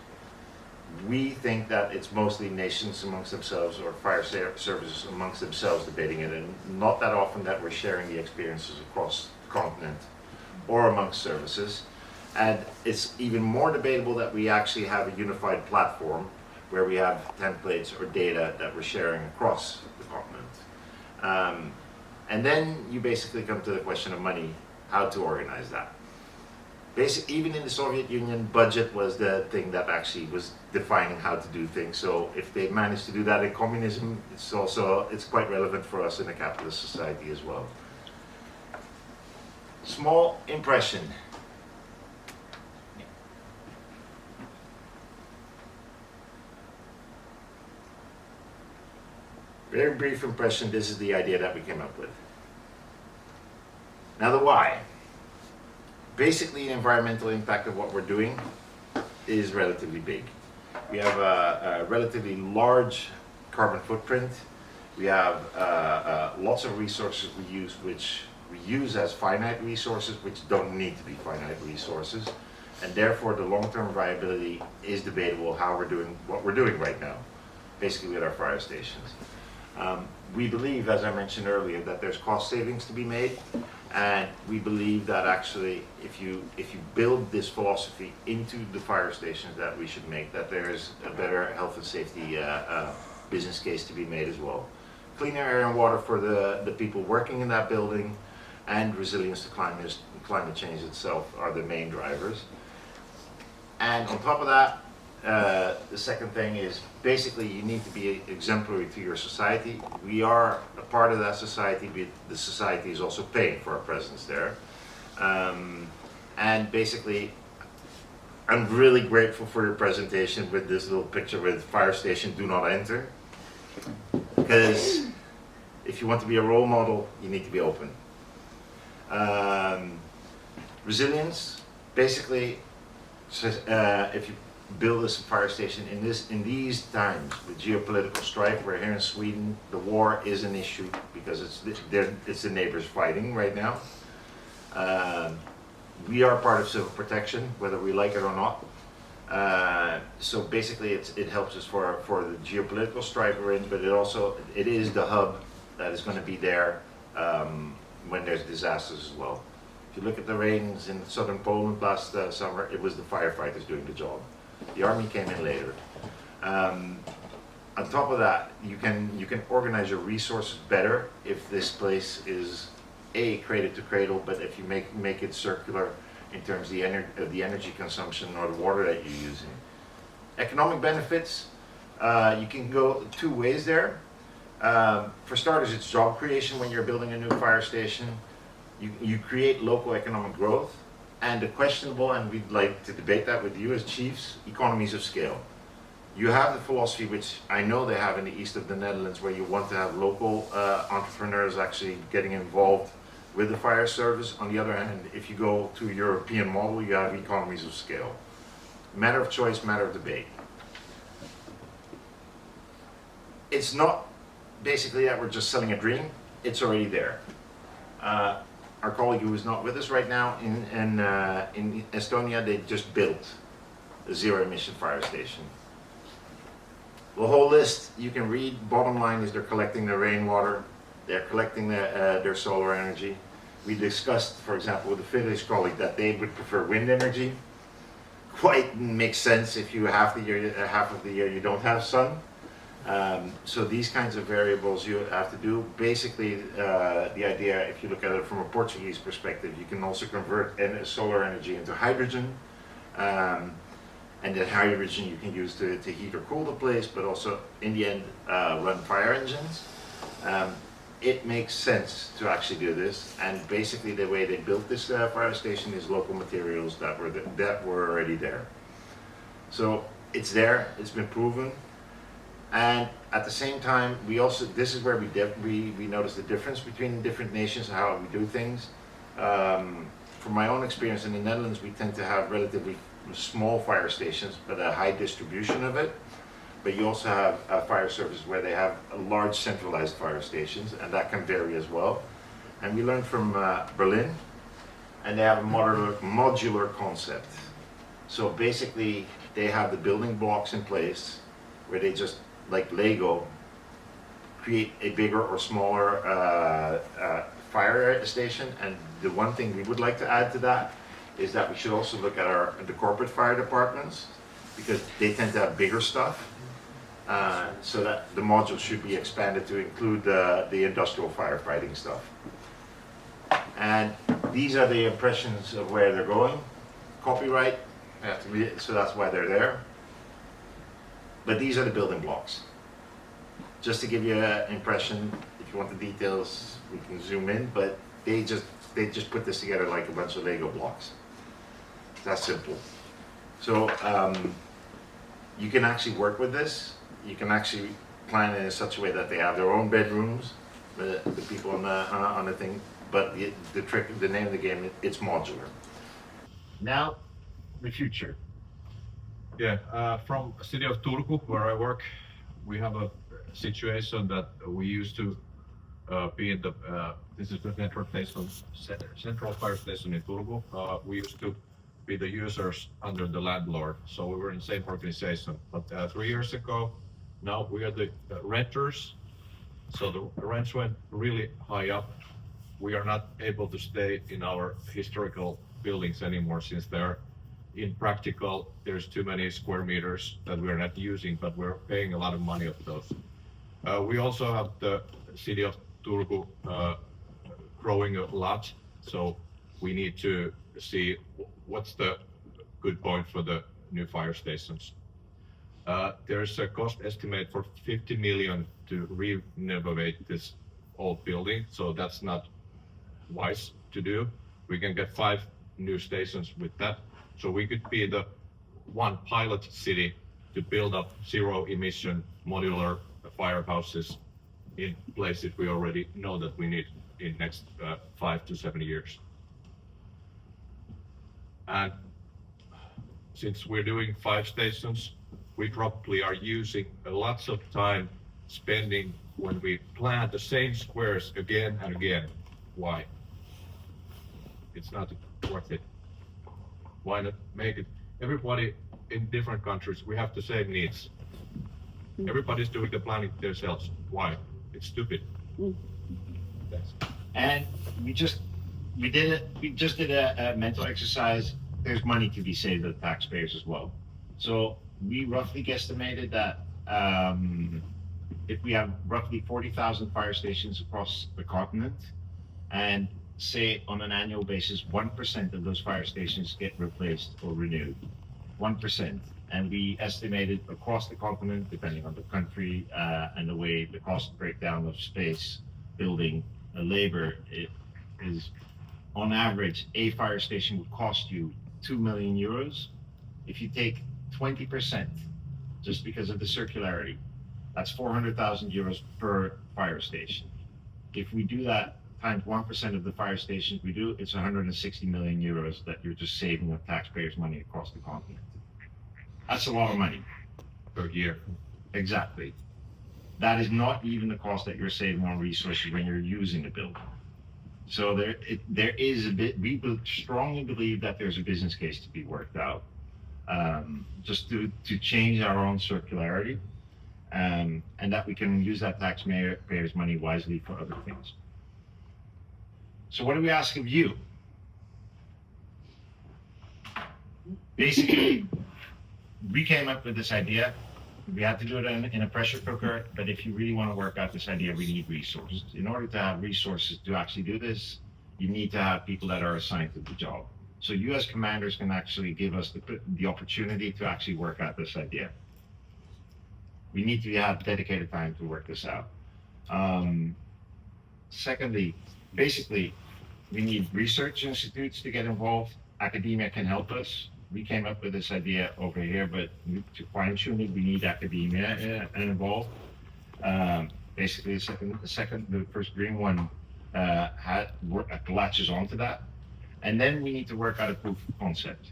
We think that it's mostly nations amongst themselves or fire services amongst themselves debating it, and not that often that we're sharing the experiences across the continent or amongst services. And it's even more debatable that we actually have a unified platform where we have templates or data that we're sharing across the continent. And then you basically come to the question of money, how to organize that. Even in the Soviet Union, budget was the thing that actually was defining how to do things. So if they managed to do that in communism, it's quite relevant for us in a capitalist society as well. Small impression. Very brief impression, this is the idea that we came up with. Now the why. Basically, the environmental impact of what we're doing is relatively big. We have a relatively large carbon footprint. We have lots of resources which we use as finite resources, which don't need to be finite resources. And therefore, the long-term viability is debatable how we're doing what we're doing right now, basically with our fire stations. We believe, as I mentioned earlier, that there's cost savings to be made, and we believe that actually if you build this philosophy into the fire stations that we should make, that there is a better health and safety business case to be made as well. Cleaner air and water for the people working in that building, and resilience to climate change itself are the main drivers. And on top of that, the second thing is basically you need to be exemplary to your society. We are a part of that society, but the society is also paying for our presence there. And basically, I'm really grateful for your presentation with this little picture with fire station do not enter. Because if you want to be a role model, you need to be open. Resilience, basically, if you build a fire station in these times with geopolitical strife, where here in Sweden the war is an issue because it's the neighbors fighting right now. We are part of civil protection, whether we like it or not. So basically, it helps us for the geopolitical strife we're in, but it is the hub that is going to be there when there's disasters as well. If you look at the rains in southern Poland last summer, it was the firefighters doing the job. The army came in later. On top of that, you can organize your resources better if this place is cradle to cradle, but if you make it circular in terms of the energy consumption or the water that you're using. Economic benefits, you can go two ways there. For starters, it's job creation when you're building a new fire station. You create local economic growth, and the questionable, and we'd like to debate that with you as chiefs, economies of scale. You have the philosophy, which I know they have in the east of the Netherlands, where you want to have local entrepreneurs actually getting involved with the fire service. On the other hand, if you go to a European model, you have economies of scale. Matter of choice, matter of debate. It's not basically that we're just selling a dream, it's already there. Our colleague who is not with us right now in Estonia, they just built a zero emission fire station. The whole list you can read. Bottom line is they're collecting their rainwater, they're collecting their solar energy. We discussed, for example, with the Finnish colleague that they would prefer wind energy. Quite makes sense if you half of the year you don't have sun. So these kinds of variables you have to do. Basically, the idea, if you look at it from a Portuguese perspective, you can also convert solar energy into hydrogen. And that hydrogen you can use to heat or cool the place, but also in the end run fire engines. It makes sense to actually do this, and basically the way they built this fire station is local materials that were already there. So it's there, it's been proven, and at the same time we also, this is where we notice the difference between different nations and how we do things. From my own experience in the Netherlands, we tend to have relatively small fire stations, but a high distribution of it. But you also have fire services where they have large centralized fire stations, and that can vary as well. And we learned from Berlin, and they have a modular concept. So basically, they have the building blocks in place where they just, like Lego, create a bigger or smaller fire station. And the one thing we would like to add to that is that we should also look at the corporate fire departments, because they tend to have bigger stuff. So that the module should be expanded to include the industrial firefighting stuff. And these are the impressions of where they're going. Copyright, I have to read it, so that's why they're there. But these are the building blocks. Just to give you an impression, if you want the details, we can zoom in, but they just put this together like a bunch of Lego blocks. That's simple. So you can actually work with this. You can actually plan it in such a way that they have their own bedrooms, the people on the thing. But the trick, the name of the game, it's modular. Now, the future. Yeah, from city of Turku, where I work, we have a situation that we used to be in the, this is the central fire station in Turku. We used to be the users under the landlord, so we were in the same organization. But 3 years ago, now we are the renters, so the rents went really high up. We are not able to stay in our historical buildings anymore, since they're in practical, there's too many square meters that we're not using, but we're paying a lot of money of those. We also have the city of Turku growing a lot, so we need to see what's the good point for the new fire stations. There's a cost estimate for 50 million to renovate this old building, so that's not wise to do. We can get 5 new stations with that. So we could be the one pilot city to build up zero emission modular firehouses in places we already know that we need in next 5 to 7 years. And since we're doing 5 stations, we probably are using lots of time spending when we plan the same squares again and again. Why? It's not worth it. Why not make it? Everybody in different countries, we have the same needs. Everybody's doing the planning themselves. Why? It's stupid. Thanks. And we just did a mental exercise. There's money to be saved with taxpayers as well. So we roughly guesstimated that if we have roughly 40,000 fire stations across the continent, and say on an annual basis, 1% of those fire stations get replaced or renewed. 1%. And we estimated across the continent, depending on the country and the way the cost breakdown of space, building, labor, it is on average, a fire station would cost you 2 million euros. If you take 20%, just because of the circularity, that's 400,000 euros per fire station. If we do that times 1% of the fire stations we do, it's 160 million euros that you're just saving of taxpayers' money across the continent. That's a lot of money per year. Exactly. That is not even the cost that you're saving on resources when you're using the building. So there is a bit, we strongly believe that there's a business case to be worked out, just to change our own circularity, and that we can use that taxpayers' money wisely for other things. So what do we ask of you? Basically, we came up with this idea. We had to do it in a pressure cooker, but if you really want to work out this idea, we need resources. In order to have resources to actually do this, you need to have people that are assigned to the job. So you as commanders can actually give us the opportunity to actually work out this idea. We need to have dedicated time to work this out. Secondly, basically, we need research institutes to get involved. Academia can help us. We came up with this idea over here, but to fine-tune it, we need academia involved. Basically, the first green one latches onto that. And then we need to work out a proof of concept.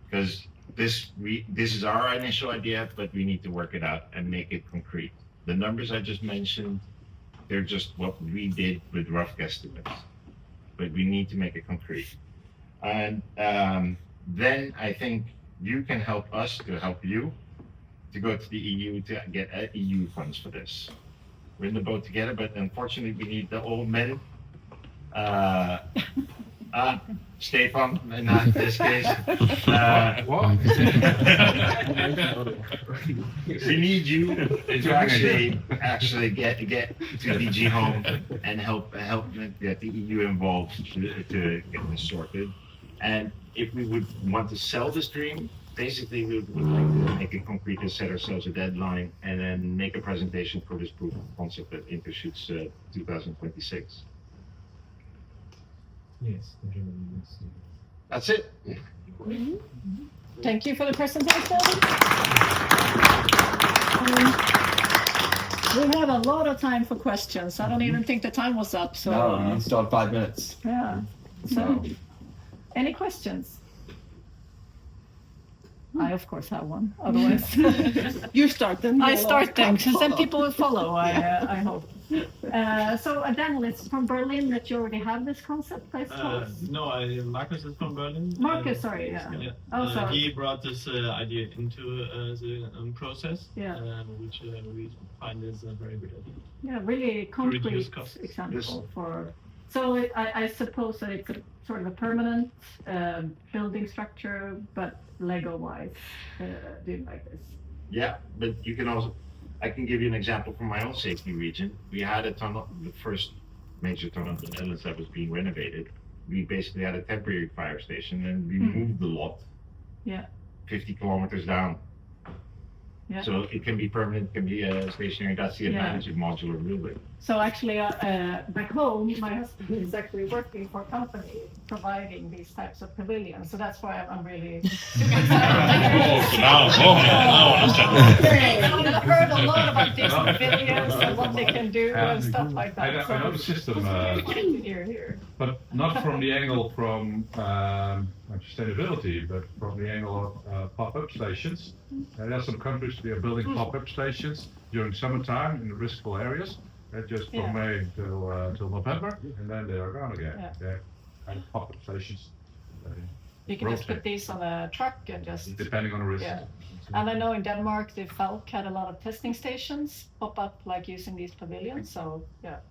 Because this is our initial idea, but we need to work it out and make it concrete. The numbers I just mentioned, they're just what we did with rough guesstimates. But we need to make it concrete. And then I think you can help us to help you to go to the EU to get EU funds for this. We're in the boat together, but unfortunately we need the old men. Stefan, in this case. We need you to actually get to DG Home and help get the EU involved to get this sorted. And if we would want to sell this dream, basically we would like to make it concrete and set ourselves a deadline and then make a presentation for this proof of concept that Intershoots 2026. Yes. That's it. Thank you for the presentation. We have a lot of time for questions. I don't even think the time was up. So No, it's not 5 minutes. yeah. So, any questions? I of course have one. Otherwise, You start them. I start them because then people will follow. I hope. So Daniel, it's from Berlin that you already have this concept, I suppose. No, Marcus is from Berlin. Marcus, sorry, yeah. Oh, sorry. He brought this idea into the process, Yeah. which we find is a very good idea. Yeah, really concrete reduce costs. example for. So I suppose that it's a sort of a permanent building structure, but Lego-wise, doing like this. Yeah, but you can also, I can give you an example from my own safety region. We had a tunnel, the first major tunnel in the Netherlands that was being renovated. We basically had a temporary fire station and we moved the lot. Yeah. 50 kilometers down. Yeah. So it can be permanent, it can be stationary. That's the advantage of modular building. So actually, back home, my husband is actually working for a company providing these types of pavilions. So that's why I'm really super excited. I've heard a lot about these pavilions and what they can do and stuff like that. I know the system, Here. but not from the angle from sustainability, but from the angle of pop-up stations. There are some countries that are building pop-up stations during summertime in the riskful areas, just from May till November, and then they are gone again. Yeah. And pop-up stations. You can just put these on a truck and just. Depending on the risk. Yeah. And I know in Denmark, the Falk had a lot of testing stations pop up like using these pavilions. So yeah.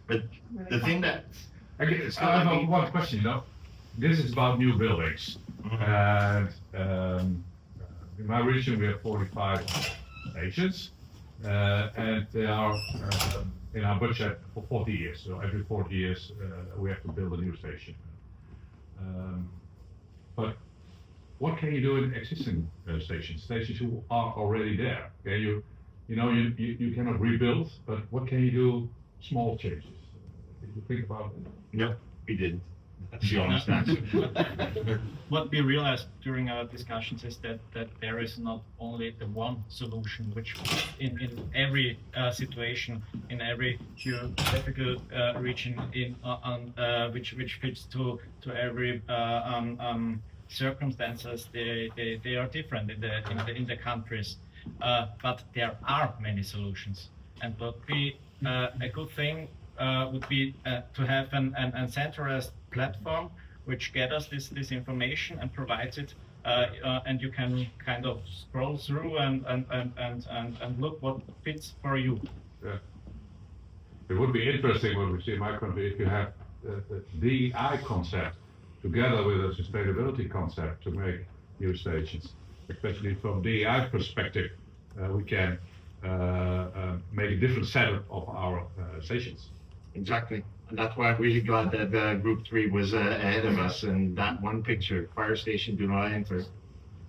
But really the thing that. Okay, I have one question, This is about new buildings. And in my region we have 45 stations, and they are in our budget for 40 years. So every 40 years we have to build a new station. But what can you do in existing stations who are already there? Okay, you cannot rebuild, but what can you do? Small changes. Did you think about it? No, we didn't. That's the honest answer. What we realized during our discussions is that there is not only the one solution, which in every situation, in every geographical region, which fits to every circumstances. They are different in the countries, but there are many solutions, and what be a good thing would be to have an centralized platform which gathers this information and provides it, and you can kind of scroll through and look what fits for you. Yeah. It would be interesting what we see in my country if you have the DEI concept together with a sustainability concept to make new stations. Especially from DEI perspective, we can make a different setup of our stations. Exactly. And that's why I'm really glad that Group 3 was ahead of us, and that one picture, fire station do not enter.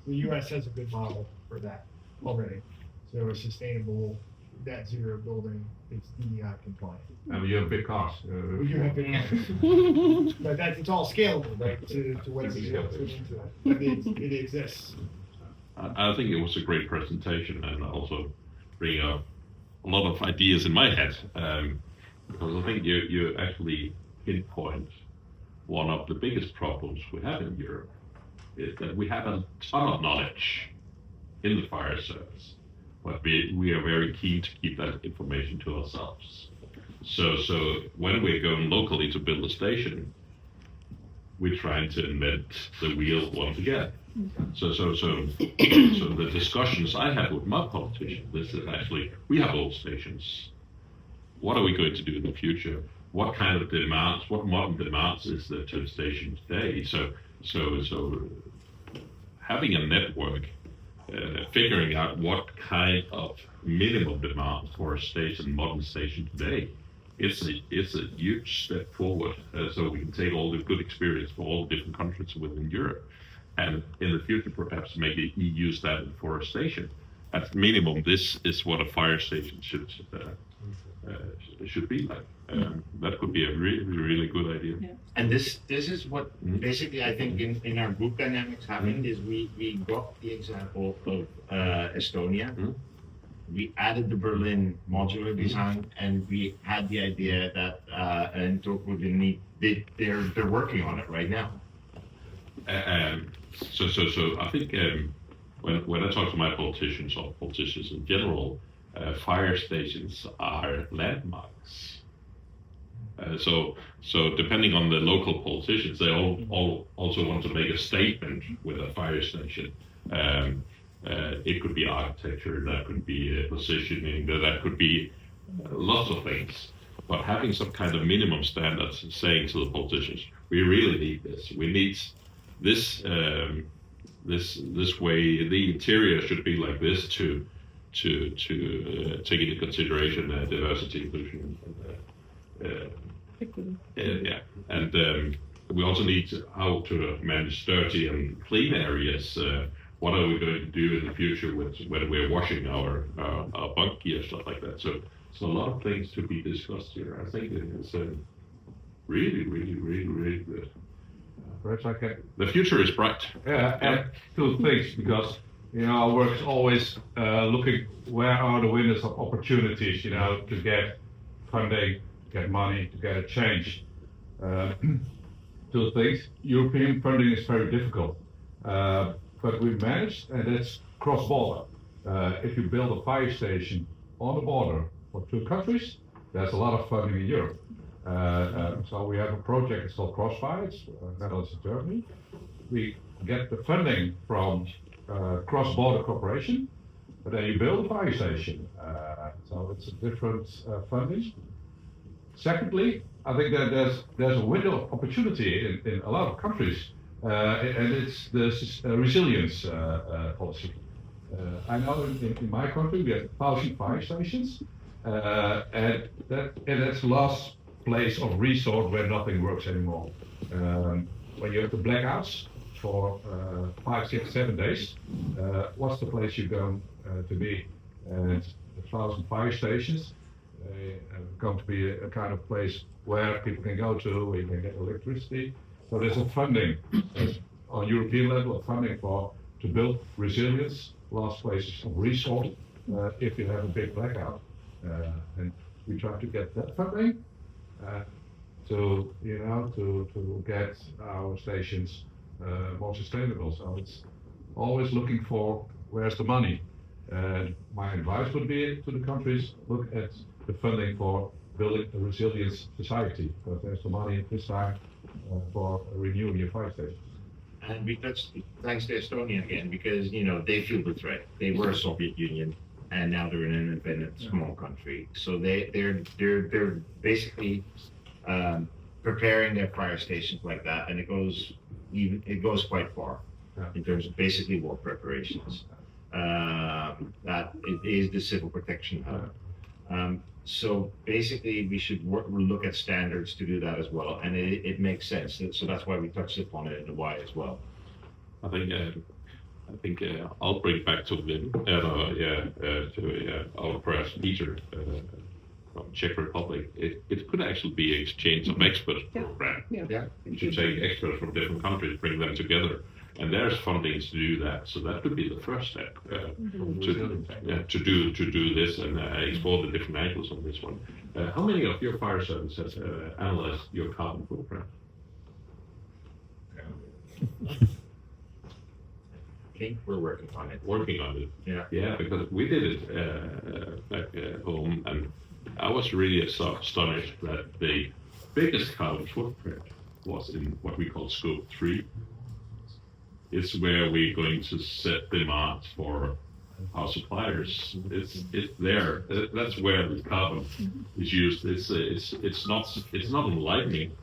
The US has a good model for that already. So a sustainable net zero building is DEI compliant. And you have big costs. You have big but it's all scalable, right, to whatever you want to put into it. But it exists. I think it was a great presentation, and also bring up a lot of ideas in my head. Because I think you actually pinpoint one of the biggest problems we have in Europe is that we have a ton of knowledge in the fire service, but we are very keen to keep that information to ourselves. So when we're going locally to build a station, we're trying to invent the wheel once again. So the discussions I have with my politicians, this is actually, we have old stations. What are we going to do in the future? What kind of demands, what modern demands is there to the station today? So having a network, figuring out what kind of minimum demand for a station, modern station today, it's a huge step forward. So we can take all the good experience for all different countries within Europe, and in the future perhaps make an EU standard for a station. At minimum, this is what a fire station should be like. That could be a really, really good idea. Yeah. And this is what basically I think in our group dynamics happened is we got the example of Estonia. We added the Berlin modular design, and we had the idea that and they're working on it right now. So I think when I talk to my politicians or politicians in general, fire stations are landmarks. So depending on the local politicians, they all also want to make a statement with a fire station. It could be architecture, that could be positioning, that could be lots of things. But having some kind of minimum standards, saying to the politicians, we really need this. We need this way. The interior should be like this to take into consideration diversity, inclusion, and we also need how to manage dirty and clean areas. What are we going to do in the future when we're washing our bunk gear, stuff like that? So a lot of things to be discussed here. I think it's really, really, really, really good. Perhaps I can. The future is bright. Yeah, and two things, because our work is always looking where are the windows of opportunities, to get funding, to get money, to get a change. Two things. European funding is very difficult, but we managed, and it's cross-border. If you build a fire station on the border for two countries, there's a lot of funding in Europe. So we have a project, it's called Crossfire, it's Netherlands and Germany. We get the funding from cross-border cooperation, but then you build a fire station. So it's a different funding. Secondly, I think that there's a window of opportunity in a lot of countries, and it's the resilience policy. I know in my country we have 1,000 fire stations, And that's the last place of resort where nothing works anymore. When you have the blackouts for 5, 6, 7 days, what's the place you're going to be? And 1,000 fire stations going to be a kind of place where people can go to, where you can get electricity. So there's a funding on European level, a funding to build resilience, last places of resort, if you have a big blackout. And we try to get that funding to get our stations more sustainable. So it's always looking for where's the money. And my advice would be to the countries, look at the funding for building a resilient society, because there's the money this time for renewing your fire stations. And because, thanks to Estonia again, because they feel the threat. They were a Soviet Union, and now they're an independent small country. So they're basically preparing their fire stations like that, and it goes quite far in terms of basically war preparations. That it is the civil protection hub. So basically, we should look at standards to do that as well, and it makes sense. So that's why we touched upon it in the why as well. I think I'll bring it back to Wim, to our press teacher from Czech Republic. It could actually be an exchange of experts program. Yeah. You should take experts from different countries, bring them together. And there's funding to do that, so that would be the first step to do this and explore the different angles on this one. How many of your fire services have analyzed your carbon footprint? I think we're working on it. Yeah, because we did it back at home, and I was really astonished that the biggest carbon footprint was in what we call scope 3. It's where we're going to set demands for our suppliers. It's there. That's where the carbon is used. It's not in lighting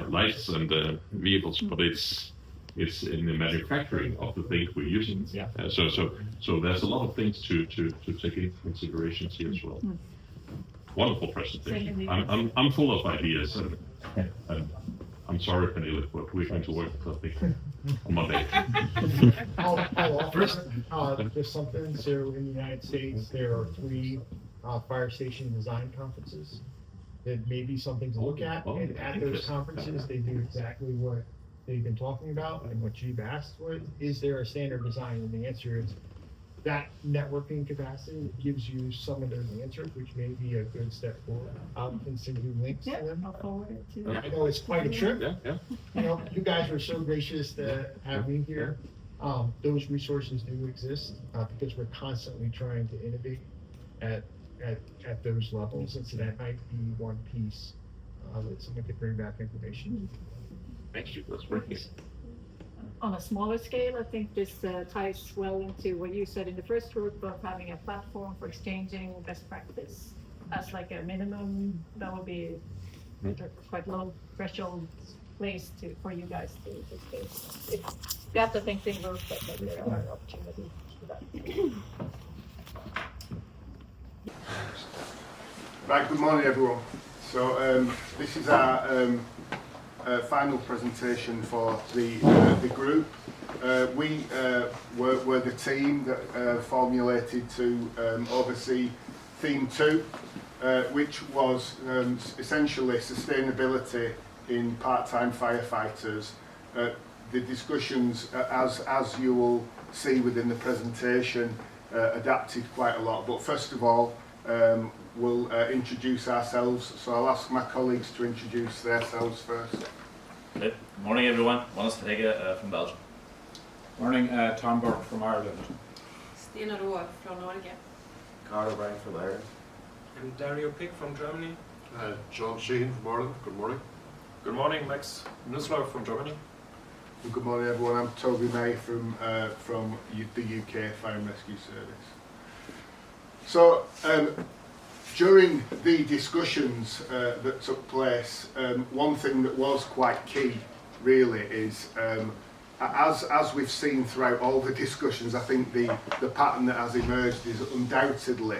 lights and vehicles, but it's in the manufacturing of the things we're using. So there's a lot of things to take into consideration here as well. Wonderful presentation. I'm full of ideas, and I'm sorry, Pernille, but we're going to work something on Monday. I'll offer just something. So in the United States, there are 3 fire station design conferences. That may be something to look at. And at those conferences, they do exactly what they've been talking about and what you've asked for. Is there a standard design? And the answer is that networking capacity gives you some of those answers, which may be a good step forward. I can send you links to them. I'll forward it to you. I know it's quite a trip. Yeah. You guys were so gracious to have me here. Those resources do exist because we're constantly trying to innovate at those levels, and so that might be one piece that someone could bring back information. Thank you. That's great. On a smaller scale, I think this ties well into what you said in the first group of having a platform for exchanging best practice as like a minimum. That would be a quite low threshold place for you guys to discuss. You have to think things through, but there are opportunities for that. Right, good morning everyone. So this is our final presentation for the group. We were the team that formulated to oversee theme 2, which was essentially sustainability in part-time firefighters. The discussions, as you will see within the presentation, adapted quite a lot. But first of all, we'll introduce ourselves. So I'll ask my colleagues to introduce themselves first. Good morning, everyone. Wannes Tegge from Belgium. Morning, Tom Burke from Ireland. Stina Roa from Norge. Carl O'Brien from Ireland. I'm Dario Pick from Germany. John Sheehan from Ireland. Good morning. Good morning, Max Nussler from Germany. Good morning everyone, I'm Toby May from the UK Fire and Rescue Service. So during the discussions that took place, one thing that was quite key really is, as we've seen throughout all the discussions, I think the pattern that has emerged is undoubtedly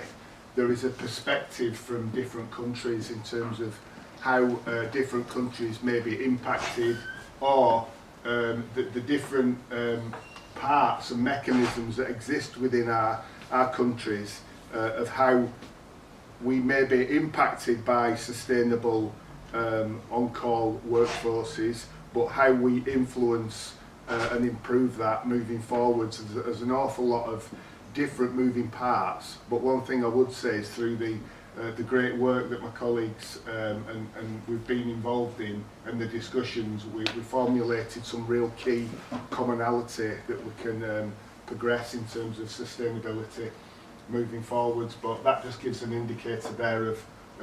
there is a perspective from different countries in terms of how different countries may be impacted, or the different parts and mechanisms that exist within our countries of how we may be impacted by sustainable on-call workforces, but how we influence and improve that moving forward. So there's an awful lot of different moving parts, but one thing I would say is through the great work that my colleagues and we've been involved in, and the discussions, we formulated some real key commonality that we can progress in terms of sustainability moving forwards. But that just gives an indicator there of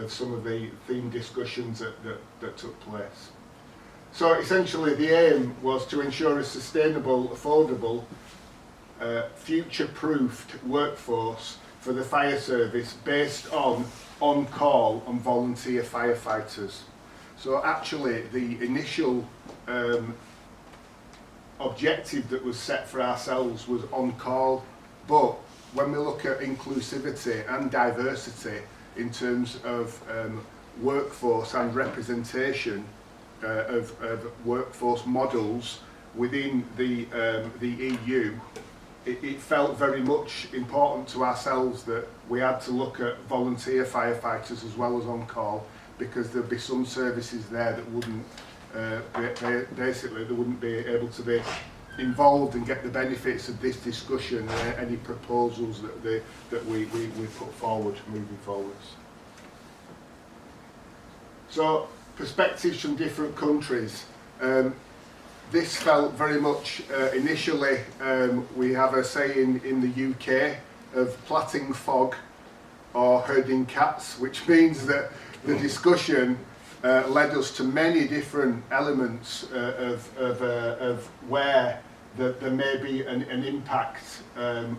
some of the theme discussions that took place. So essentially the aim was to ensure a sustainable, affordable, future-proofed workforce for the fire service based on call and volunteer firefighters. So actually the initial objective that was set for ourselves was on call, but when we look at inclusivity and diversity in terms of workforce and representation of workforce models within the EU, it felt very much important to ourselves that we had to look at volunteer firefighters as well as on call, because there'd be some services there that wouldn't basically they wouldn't be able to be involved and get the benefits of this discussion and any proposals that we put forward moving forwards. So perspectives from different countries. This felt very much initially, we have a saying in the UK of plaiting fog or herding cats, which means that the discussion led us to many different elements of where there may be an impact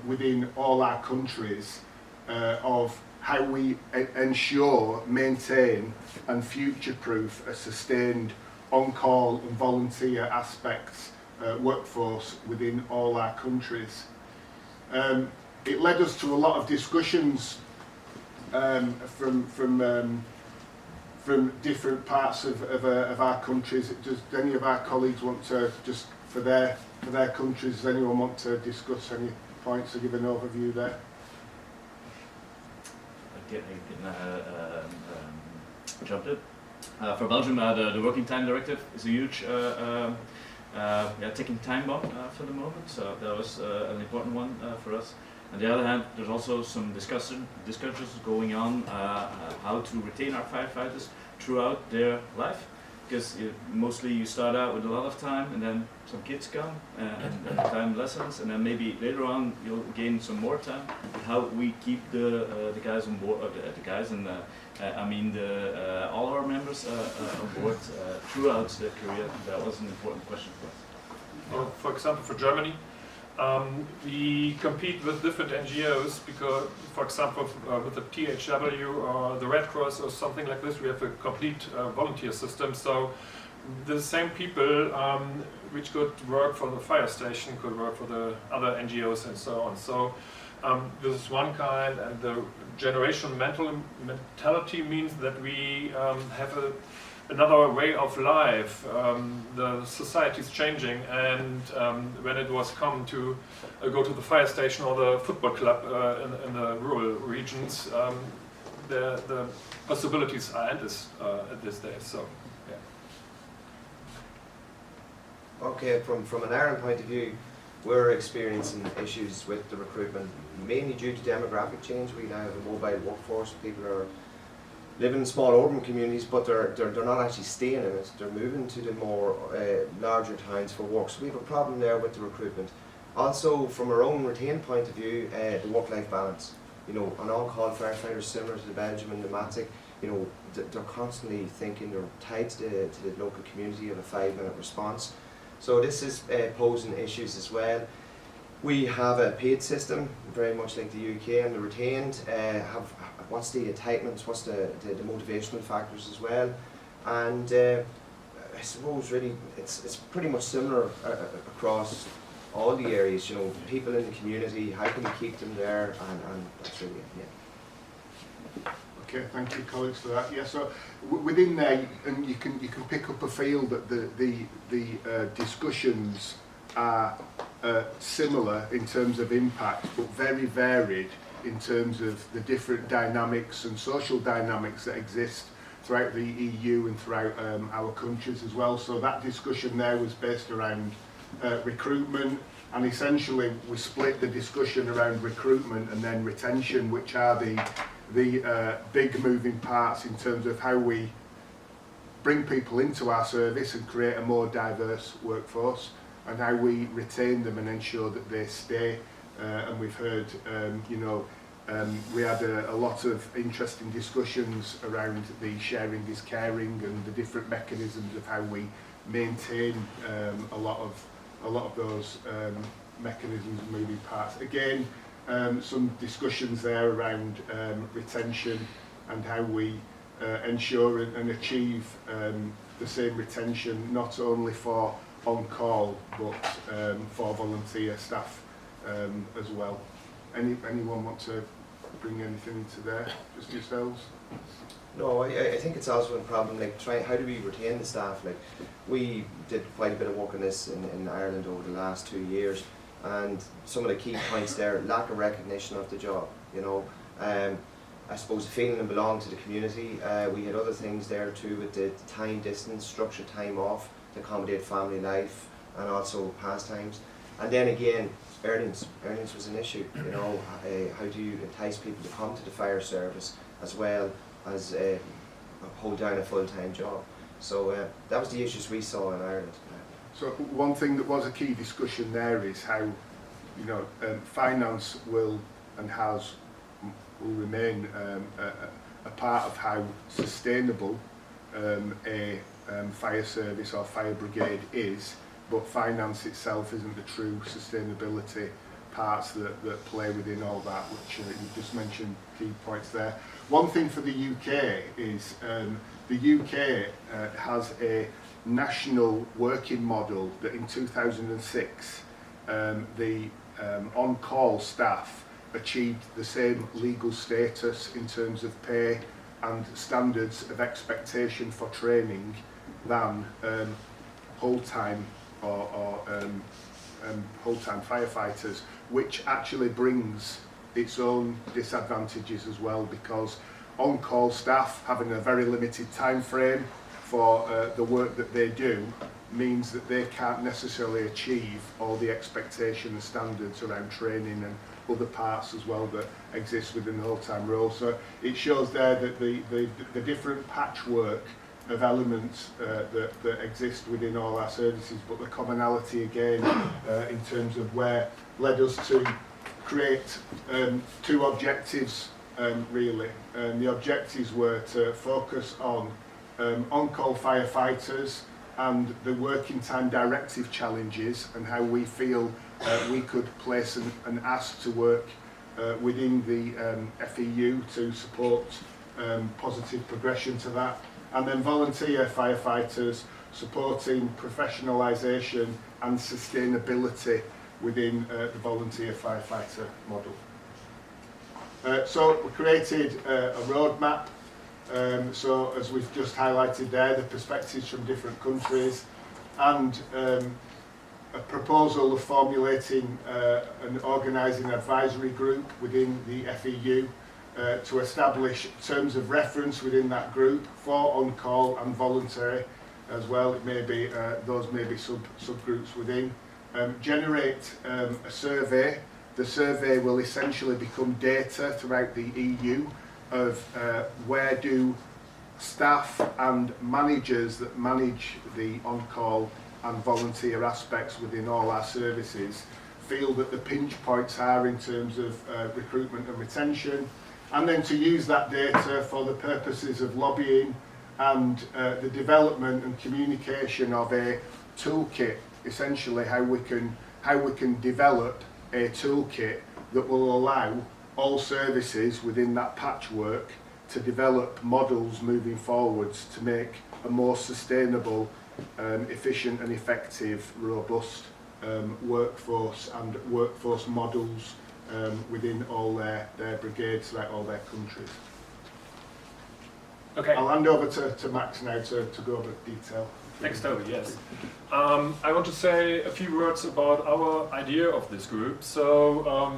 within all our countries of how we ensure, maintain and future-proof a sustained on-call and volunteer aspects workforce within all our countries. It led us to a lot of discussions from different parts of our countries. Does any of our colleagues want to, just for their countries, does anyone want to discuss any points or give an overview there? Jumped in. For Belgium, the working time directive is a huge ticking time bomb for the moment, so that was an important one for us. On the other hand, there's also some discussions going on how to retain our firefighters throughout their life, because mostly you start out with a lot of time and then some kids come and time lessens, and then maybe later on you'll gain some more time. How we keep the guys on board, the guys and all our members on board throughout their career. That was an important question for us. Well, for example, for Germany, we compete with different NGOs because, for example, with the THW or the Red Cross or something like this, we have a complete volunteer system. So the same people which could work for the fire station could work for the other NGOs and so on. So this is one kind, and the generational mentality means that we have another way of life. The society is changing, and when it was come to go to the fire station or the football club in the rural regions, the possibilities are endless at this day. So, yeah. Okay, from an Ireland point of view, we're experiencing issues with the recruitment, mainly due to demographic change. We now have a mobile workforce. People are living in small urban communities, but they're not actually staying in it. They're moving to the more larger towns for work. So we have a problem there with the recruitment. Also, from our own retained point of view, the work-life balance. You know, an on-call firefighter similar to the Belgium and the Matic, you know, they're constantly thinking they're tied to the local community of a 5-minute response. So this is posing issues as well. We have a paid system, very much like the UK, and the retained have what's the entitlements, what's the motivational factors as well. And I suppose really it's pretty much similar across all the areas. You know, people in the community, how can we keep them there, and that's really it, yeah. Okay, thank you, colleagues, for that. Yeah, so within there, and you can pick up a feel that the discussions are similar in terms of impact, but very varied in terms of the different dynamics and social dynamics that exist throughout the EU and throughout our countries as well. So that discussion there was based around recruitment, and essentially we split the discussion around recruitment and then retention, which are the big moving parts in terms of how we bring people into our service and create a more diverse workforce, and how we retain them and ensure that they stay. And we've heard, we had a lot of interesting discussions around the sharing is caring and the different mechanisms of how we maintain a lot of those mechanisms and moving parts. Again, some discussions there around retention and how we ensure and achieve the same retention, not only for on-call but for volunteer staff as well. Anyone want to bring anything into there? Just yourselves? No, I think it's also a problem, like how do we retain the staff? Like, we did quite a bit of work on this in Ireland over the last 2 years, and some of the key points there: lack of recognition of the job, I suppose the feeling of belonging to the community. We had other things there too, with the time distance, structured time off to accommodate family life and also pastimes. And then again, earnings was an issue, how do you entice people to come to the fire service as well as hold down a full-time job. So that was the issues we saw in Ireland. So one thing that was a key discussion there is how, finance will remain a part of how sustainable a fire service or fire brigade is, but finance itself isn't the true sustainability parts that play within all that, which you just mentioned key points there. One thing for the UK is the UK has a national working model that in 2006 the on-call staff achieved the same legal status in terms of pay and standards of expectation for training than whole-time or whole-time firefighters, which actually brings its own disadvantages as well, because on-call staff having a very limited time frame for the work that they do means that they can't necessarily achieve all the expectation and standards around training and other parts as well that exist within the whole-time role. So it shows there that the different patchwork of elements that exist within all our services, but the commonality again in terms of where led us to create two objectives really. And the objectives were to focus on on-call firefighters and the working time directive challenges and how we feel we could place an ask to work within the FEU to support positive progression to that. And then volunteer firefighters supporting professionalisation and sustainability within the volunteer firefighter model. So we created a roadmap. So as we've just highlighted there, the perspectives from different countries, and a proposal of formulating and organising an advisory group within the FEU to establish terms of reference within that group for on-call and voluntary as well. It may be those may be subgroups within. Generate a survey. The survey will essentially become data throughout the EU of where do staff and managers that manage the on-call and volunteer aspects within all our services feel that the pinch points are in terms of recruitment and retention, and then to use that data for the purposes of lobbying and the development and communication of a toolkit, essentially how we can develop a toolkit that will allow all services within that patchwork to develop models moving forwards to make a more sustainable, efficient and effective, robust workforce and workforce models within all their brigades throughout all their countries. Okay. I'll hand over to Max now to go over detail. Next over, yes. I want to say a few words about our idea of this group. So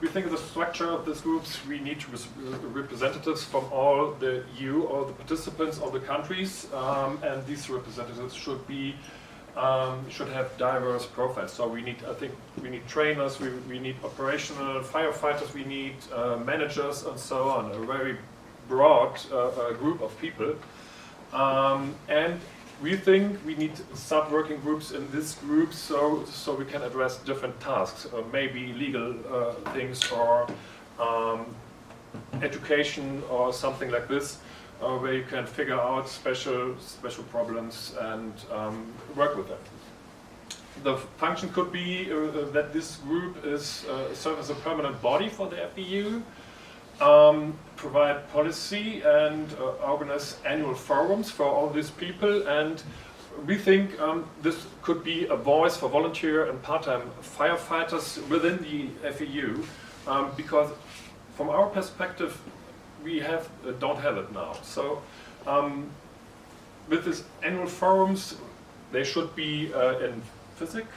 we think of the structure of this groups, we need representatives from all the EU, all the participants, all the countries, and these representatives should be should have diverse profiles. So we need, I think, we need trainers, we need operational firefighters, we need managers, and so on. A very broad group of people, and we think we need sub-working groups in this group so we can address different tasks, maybe legal things or education or something like this, where you can figure out special problems and work with them. The function could be that this group is serve as a permanent body for the FEU, provide policy and organize annual forums for all these people, and we think this could be a voice for volunteer and part-time firefighters within the FEU, because from our perspective we don't have it now. So with these annual forums, they should be in physics,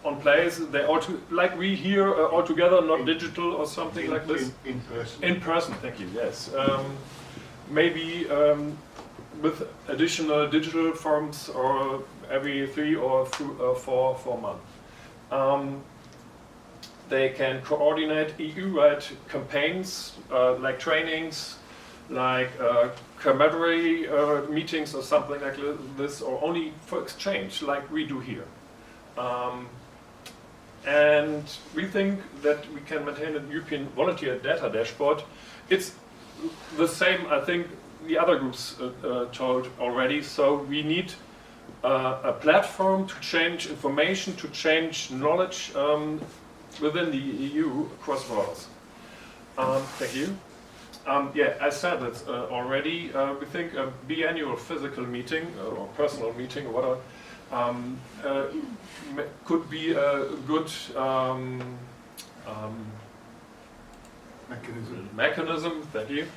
on place, they all like we here all together, not digital or something like this. In person. In person, thank you. Yes, maybe with additional digital forms or every 3 or 4 months. They can coordinate EU-wide campaigns like trainings, like camaraderie meetings or something like this, or only for exchange like we do here. And we think that we can maintain a European volunteer data dashboard. It's the same, I think, the other groups told already. So we need a platform to change information, to change knowledge within the EU across borders. Thank you. Yeah, I said it already. We think a biannual physical meeting or personal meeting or whatever could be a good mechanism, thank you,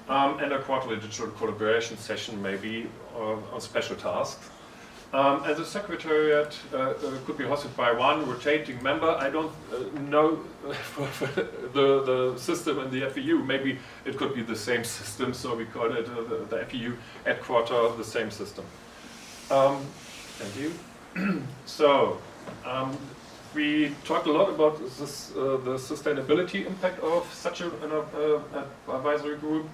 and a quarterly digital collaboration session maybe on special tasks. And the secretariat could be hosted by one rotating member. I don't know the system in the FEU. Maybe it could be the same system, so we call it the FEU headquarter, the same system. Thank you. So, we talked a lot about this, the sustainability impact of such an advisory group,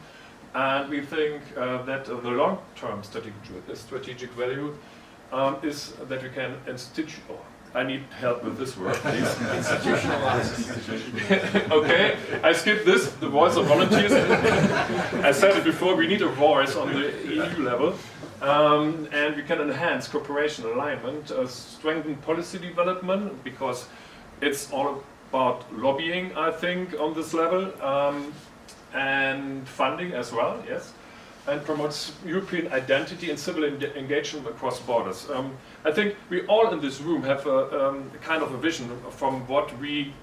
and we think that the long-term strategic value is that we can I need help with this word, please. Institutionalize. Okay, I skipped this, the voice of volunteers. I said it before, we need a voice on the EU level. And we can enhance cooperation alignment, strengthen policy development, because it's all about lobbying, I think, on this level, and funding as well, yes, and promotes European identity and civil engagement across borders. I think we all in this room have a kind of a vision from what we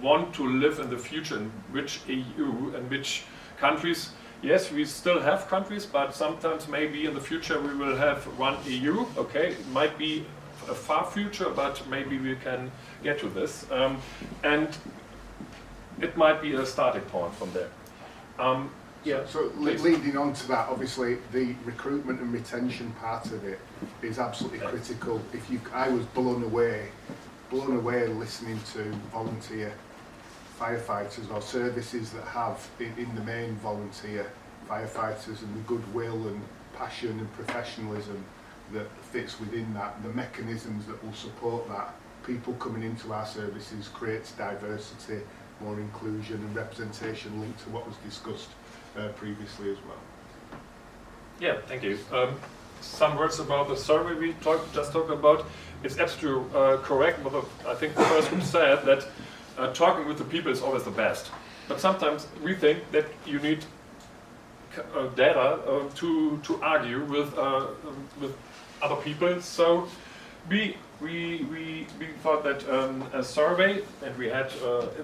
want to live in the future, in which EU and which countries. Yes, we still have countries, but sometimes maybe in the future we will have one EU. Okay, it might be a far future, but maybe we can get to this. And it might be a starting point from there. Yeah. So leading on to that, obviously the recruitment and retention part of it is absolutely critical. I was blown away listening to volunteer firefighters or services that have in the main volunteer firefighters and the goodwill and passion and professionalism that fits within that, the mechanisms that will support that. People coming into our services creates diversity, more inclusion and representation linked to what was discussed previously as well. Yeah, thank you. Some words about the survey we just talked about. It's absolutely correct, but I think the first group said that talking with the people is always the best. But sometimes we think that you need data to argue with other people. So we thought that a survey, and we had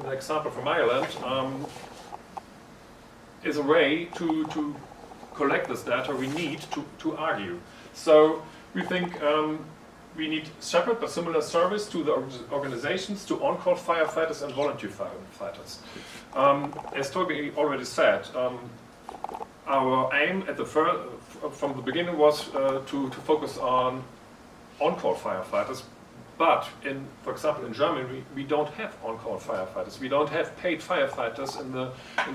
an example from Ireland, is a way to collect this data, we need to argue. So we think we need separate but similar service to the organizations, to on-call firefighters and volunteer firefighters. As Toby already said, our aim at from the beginning was to focus on-call firefighters. But for example, in Germany, we don't have on-call firefighters. We don't have paid firefighters in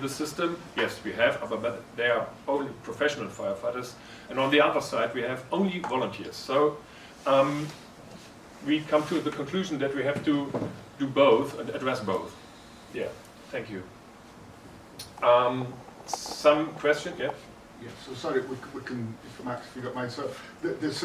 the system. Yes, we have, but they are only professional firefighters. And on the other side, we have only volunteers. So we come to the conclusion that we have to do both and address both. Yeah, thank you. Some question? Yeah. Yeah. So sorry, we can, if Max, if you don't mind. So this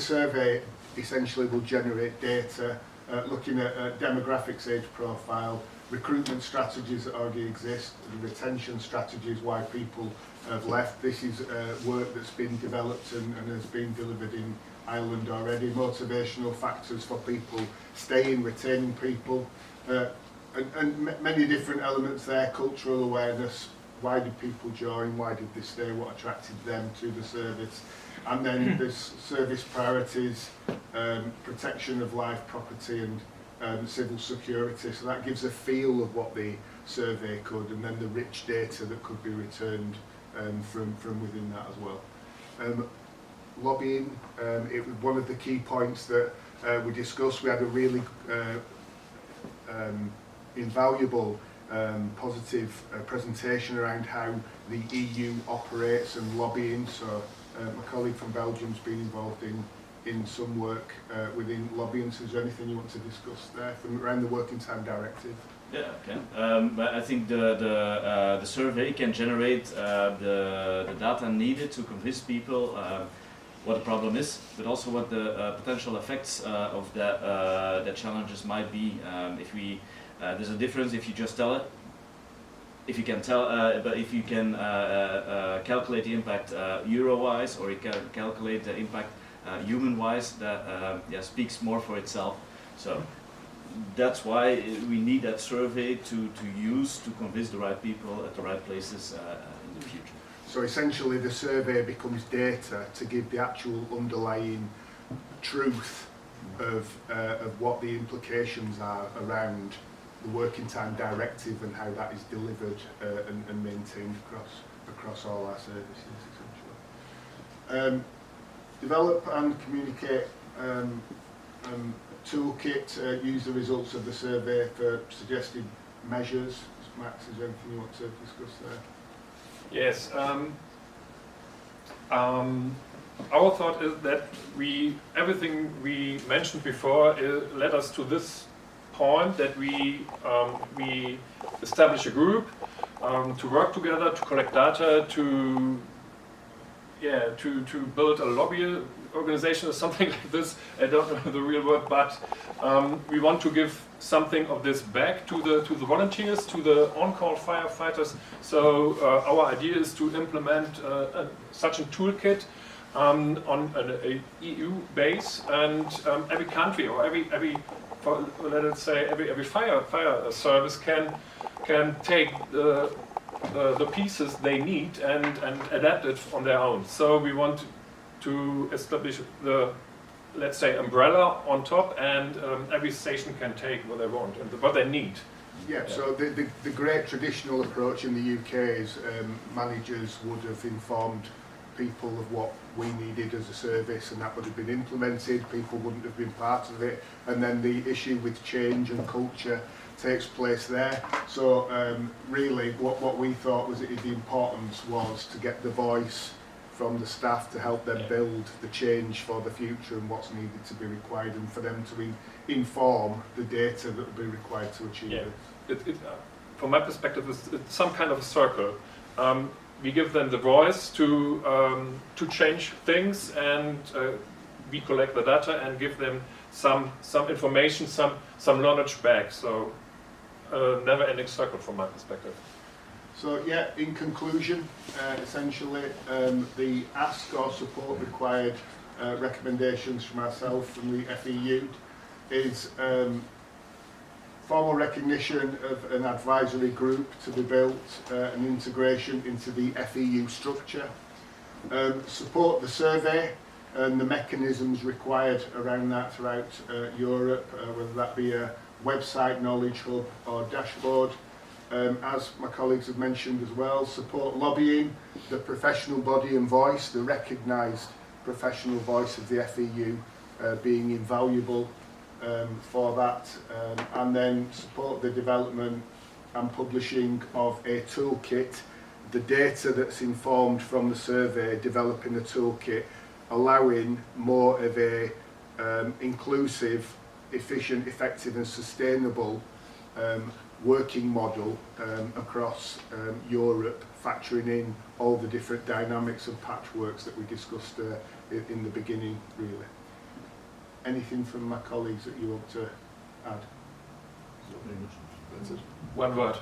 survey essentially will generate data looking at demographics, age profile, recruitment strategies that already exist, and retention strategies, why people have left. This is work that's been developed and has been delivered in Ireland already. Motivational factors for people staying, retaining people, and many different elements there. Cultural awareness. Why did people join? Why did they stay? What attracted them to the service? And then there's service priorities, protection of life, property and civil security. So that gives a feel of what the survey could, and then the rich data that could be returned from within that as well. Lobbying, it was one of the key points that we discussed. We had a really invaluable positive presentation around how the EU operates and lobbying. So my colleague from Belgium's been involved in some work within lobbying. So is there anything you want to discuss there from around the Working Time Directive? Yeah, okay. But I think the survey can generate the data needed to convince people what the problem is, but also what the potential effects of the challenges might be. If we there's a difference if you just tell it. If you can tell, but if you can calculate the impact euro-wise, or you can calculate the impact human-wise, that speaks more for itself. So that's why we need that survey to use to convince the right people at the right places in the future. So essentially, the survey becomes data to give the actual underlying truth of what the implications are around the Working Time Directive and how that is delivered and maintained across all our services, essentially. Develop and communicate toolkit, use the results of the survey for suggested measures. Max, is there anything you want to discuss there? Yes. Our thought is that everything we mentioned before led us to this point, that we establish a group to work together, to collect data, to build a lobby organization or something like this. I don't know the real word, but we want to give something of this back to the volunteers, to the on-call firefighters. So our idea is to implement such a toolkit on an EU base, and every country or every let us say every fire service can take the pieces they need and adapt it on their own. So we want to establish the, let's say, umbrella on top, and every station can take what they want and what they need. Yeah, so the great traditional approach in the UK is managers would have informed people of what we needed as a service, and that would have been implemented. People wouldn't have been part of it, and then the issue with change and culture takes place there. So really what we thought was the importance was to get the voice from the staff to help them build the change for the future and what's needed to be required, and for them to inform the data that will be required to achieve it. From my perspective, it's some kind of a circle. We give them the voice to change things, and we collect the data and give them some information, some knowledge back. So never-ending circle from my perspective. So yeah, in conclusion, essentially the ask or support required recommendations from ourselves, from the FEU, is formal recognition of an advisory group to be built, an integration into the FEU structure, Support the survey and the mechanisms required around that throughout Europe, whether that be a website, knowledge hub or dashboard. As my colleagues have mentioned as well, support lobbying, the professional body and voice, the recognised professional voice of the FEU being invaluable for that, and then support the development and publishing of a toolkit, the data that's informed from the survey, developing a toolkit, allowing more of a inclusive, efficient, effective and sustainable working model across Europe, factoring in all the different dynamics and patchworks that we discussed in the beginning, really. Anything from my colleagues that you want to add? That's it. One word.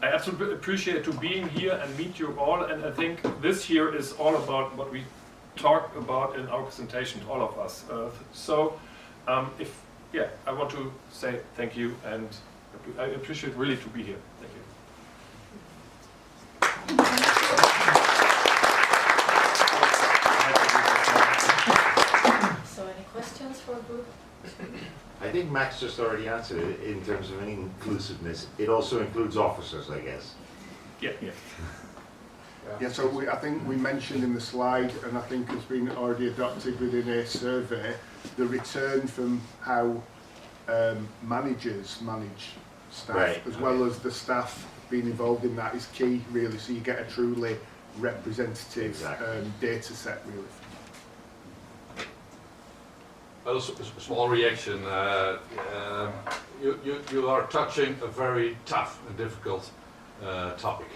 I absolutely appreciate to being here and meet you all, and I think this year is all about what we talked about in our presentation, all of us. I want to say thank you, and I appreciate really to be here. Thank you. So any questions for group? I think Max just already answered it in terms of inclusiveness. It also includes officers, I guess. Yeah. Yeah, so I think we mentioned in the slide, and I think it's been already adopted within a survey, the return from how managers manage staff, right, as well as the staff being involved in that is key, really, so you get a truly representative data set, really. Well, a small reaction. You are touching a very tough and difficult topic.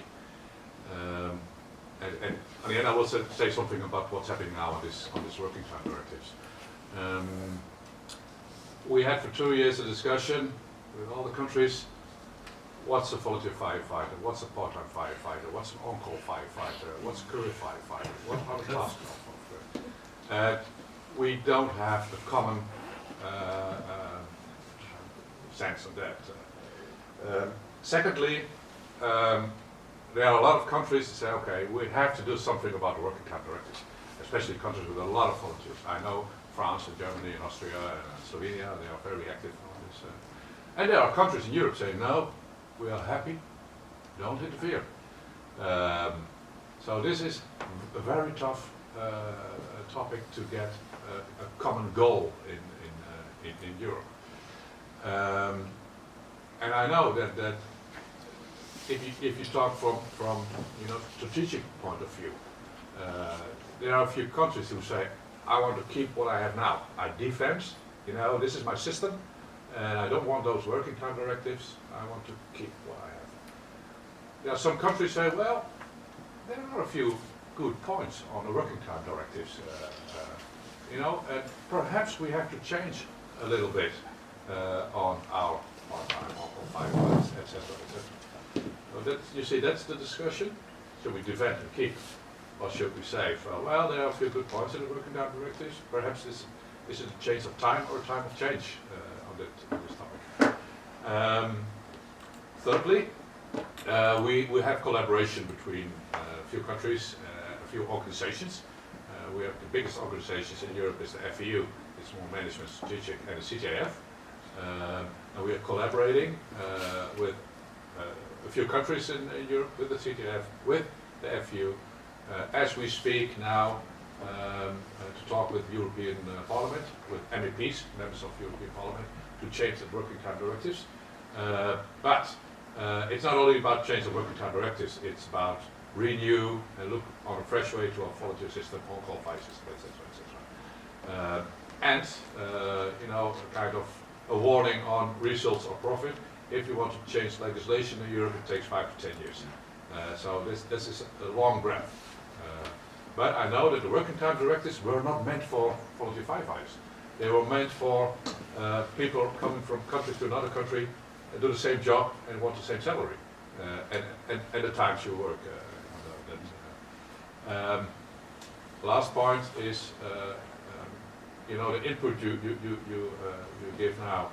And at the end, I will say something about what's happening now on this working time directives. We had for 2 years a discussion with all the countries. What's a volunteer firefighter? What's a part-time firefighter? What's an on-call firefighter? What's a career firefighter? What are the classes of? We don't have the common sense of that. Secondly, there are a lot of countries that say, okay, we have to do something about the working time directives, especially countries with a lot of volunteers. I know France and Germany and Austria and Slovenia, they are very active on this. And there are countries in Europe saying, no, we are happy, don't interfere. So this is a very tough topic to get a common goal in Europe. And I know that if you talk from strategic point of view, there are a few countries who say, I want to keep what I have now. I defense, this is my system, and I don't want those working time directives. I want to keep what I have. There are some countries say, well, there are a few good points on the working time directives, and perhaps we have to change a little bit on our part-time, on firefighters, etc., etc. So you see, that's the discussion. Should we defend and keep? Or should we say, well, there are a few good points in the working time directives. Perhaps this is a change of time or a time of change on this topic. Thirdly, we have collaboration between a few countries, a few organizations. We have the biggest organizations in Europe is the FEU, it's more management strategic, and the CTF. And we are collaborating with a few countries in Europe with the CTF, with the FEU, as we speak now, to talk with European Parliament, with MEPs, members of European Parliament, to change the working time directives. But it's not only about change the working time directives, it's about renew and look on a fresh way to our volunteer system, on-call fire system, etc., etc. Kind of a warning on results or profit. If you want to change legislation in Europe, it takes 5 to 10 years. So this is a long graph. But I know that the working time directives were not meant for volunteer firefighters. They were meant for people coming from country to another country and do the same job and want the same salary and the times you work. Last point is, the input you give now.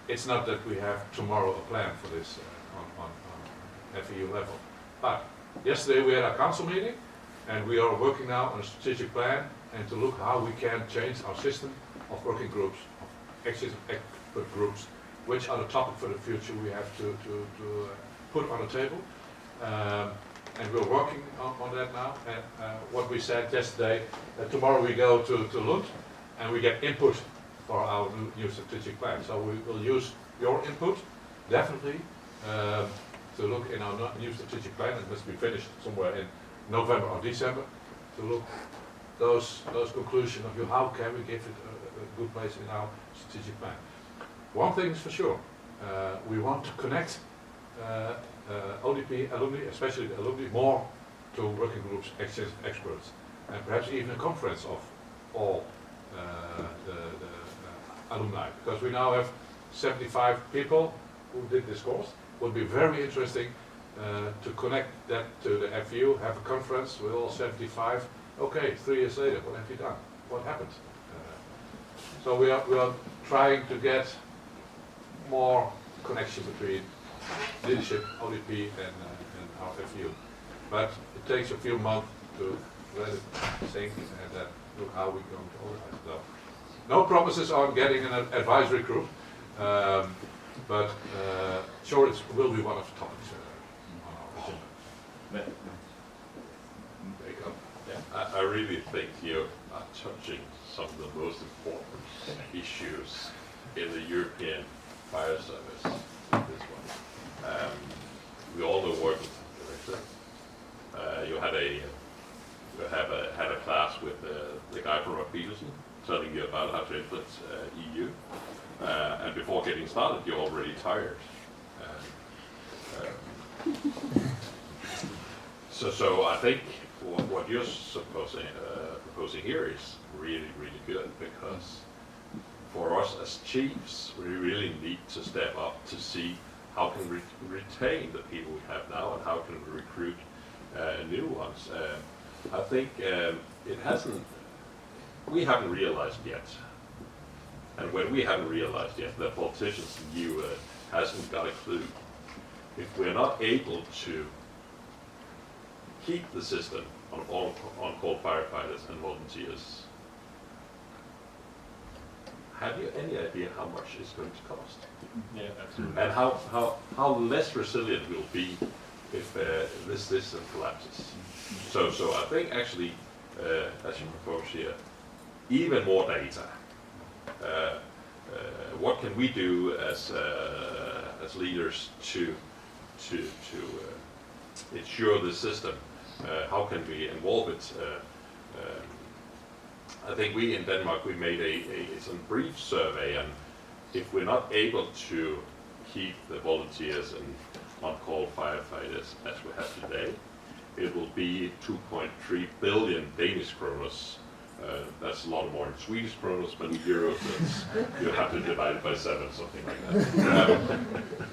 It's not that we have tomorrow a plan for this on FEU level. But yesterday we had our council meeting, And we are working now on a strategic plan and to look how we can change our system of working groups, of exchange of expert groups, which are the topic for the future we have to put on the table. And we're working on that now. And what we said yesterday, tomorrow we go to Lund and we get input for our new strategic plan. So we will use your input, definitely, to look in our new strategic plan. It must be finished somewhere in November or December, to look those conclusions of you, how can we give it a good place in our strategic plan. One thing is for sure, we want to connect ODP alumni, especially the alumni, more to working groups, exchange of experts, and perhaps even a conference of all the alumni, because we now have 75 people who did this course. It would be very interesting to connect that to the FEU, have a conference with all 75. Okay, 3 years later, what have you done? What happened? So we are trying to get more connection between leadership, ODP, and our FEU. But it takes a few months to let it sink and then look how we're going to organize it. So, no promises on getting an advisory group, but sure it will be one of the topics on our agenda. I really think you are touching some of the most important issues in the European fire service. This one, we all know working director. You had a class with the guy from Peterson telling you about how to influence EU, and before getting started, you're already tired. So I think what you're proposing here is really, really good, because for us as chiefs, we really need to step up to see how can we retain the people we have now and how can we recruit new ones. I think we haven't realized yet, and when we haven't realized yet, the politicians in EU hasn't got a clue. If we're not able to keep the system on-call firefighters and volunteers, have you any idea how much it's going to cost? Yeah, absolutely. And how less resilient we'll be if this system collapses. So I think actually, as you propose here, even more data. What can we do as leaders to ensure the system? How can we involve it? I think we in Denmark, we made some brief survey, and if we're not able to keep the volunteers and on-call firefighters as we have today, it will be 2.3 billion Danish kroners. That's a lot more in Swedish kroners, but in euros, you have to divide it by 7, something like that.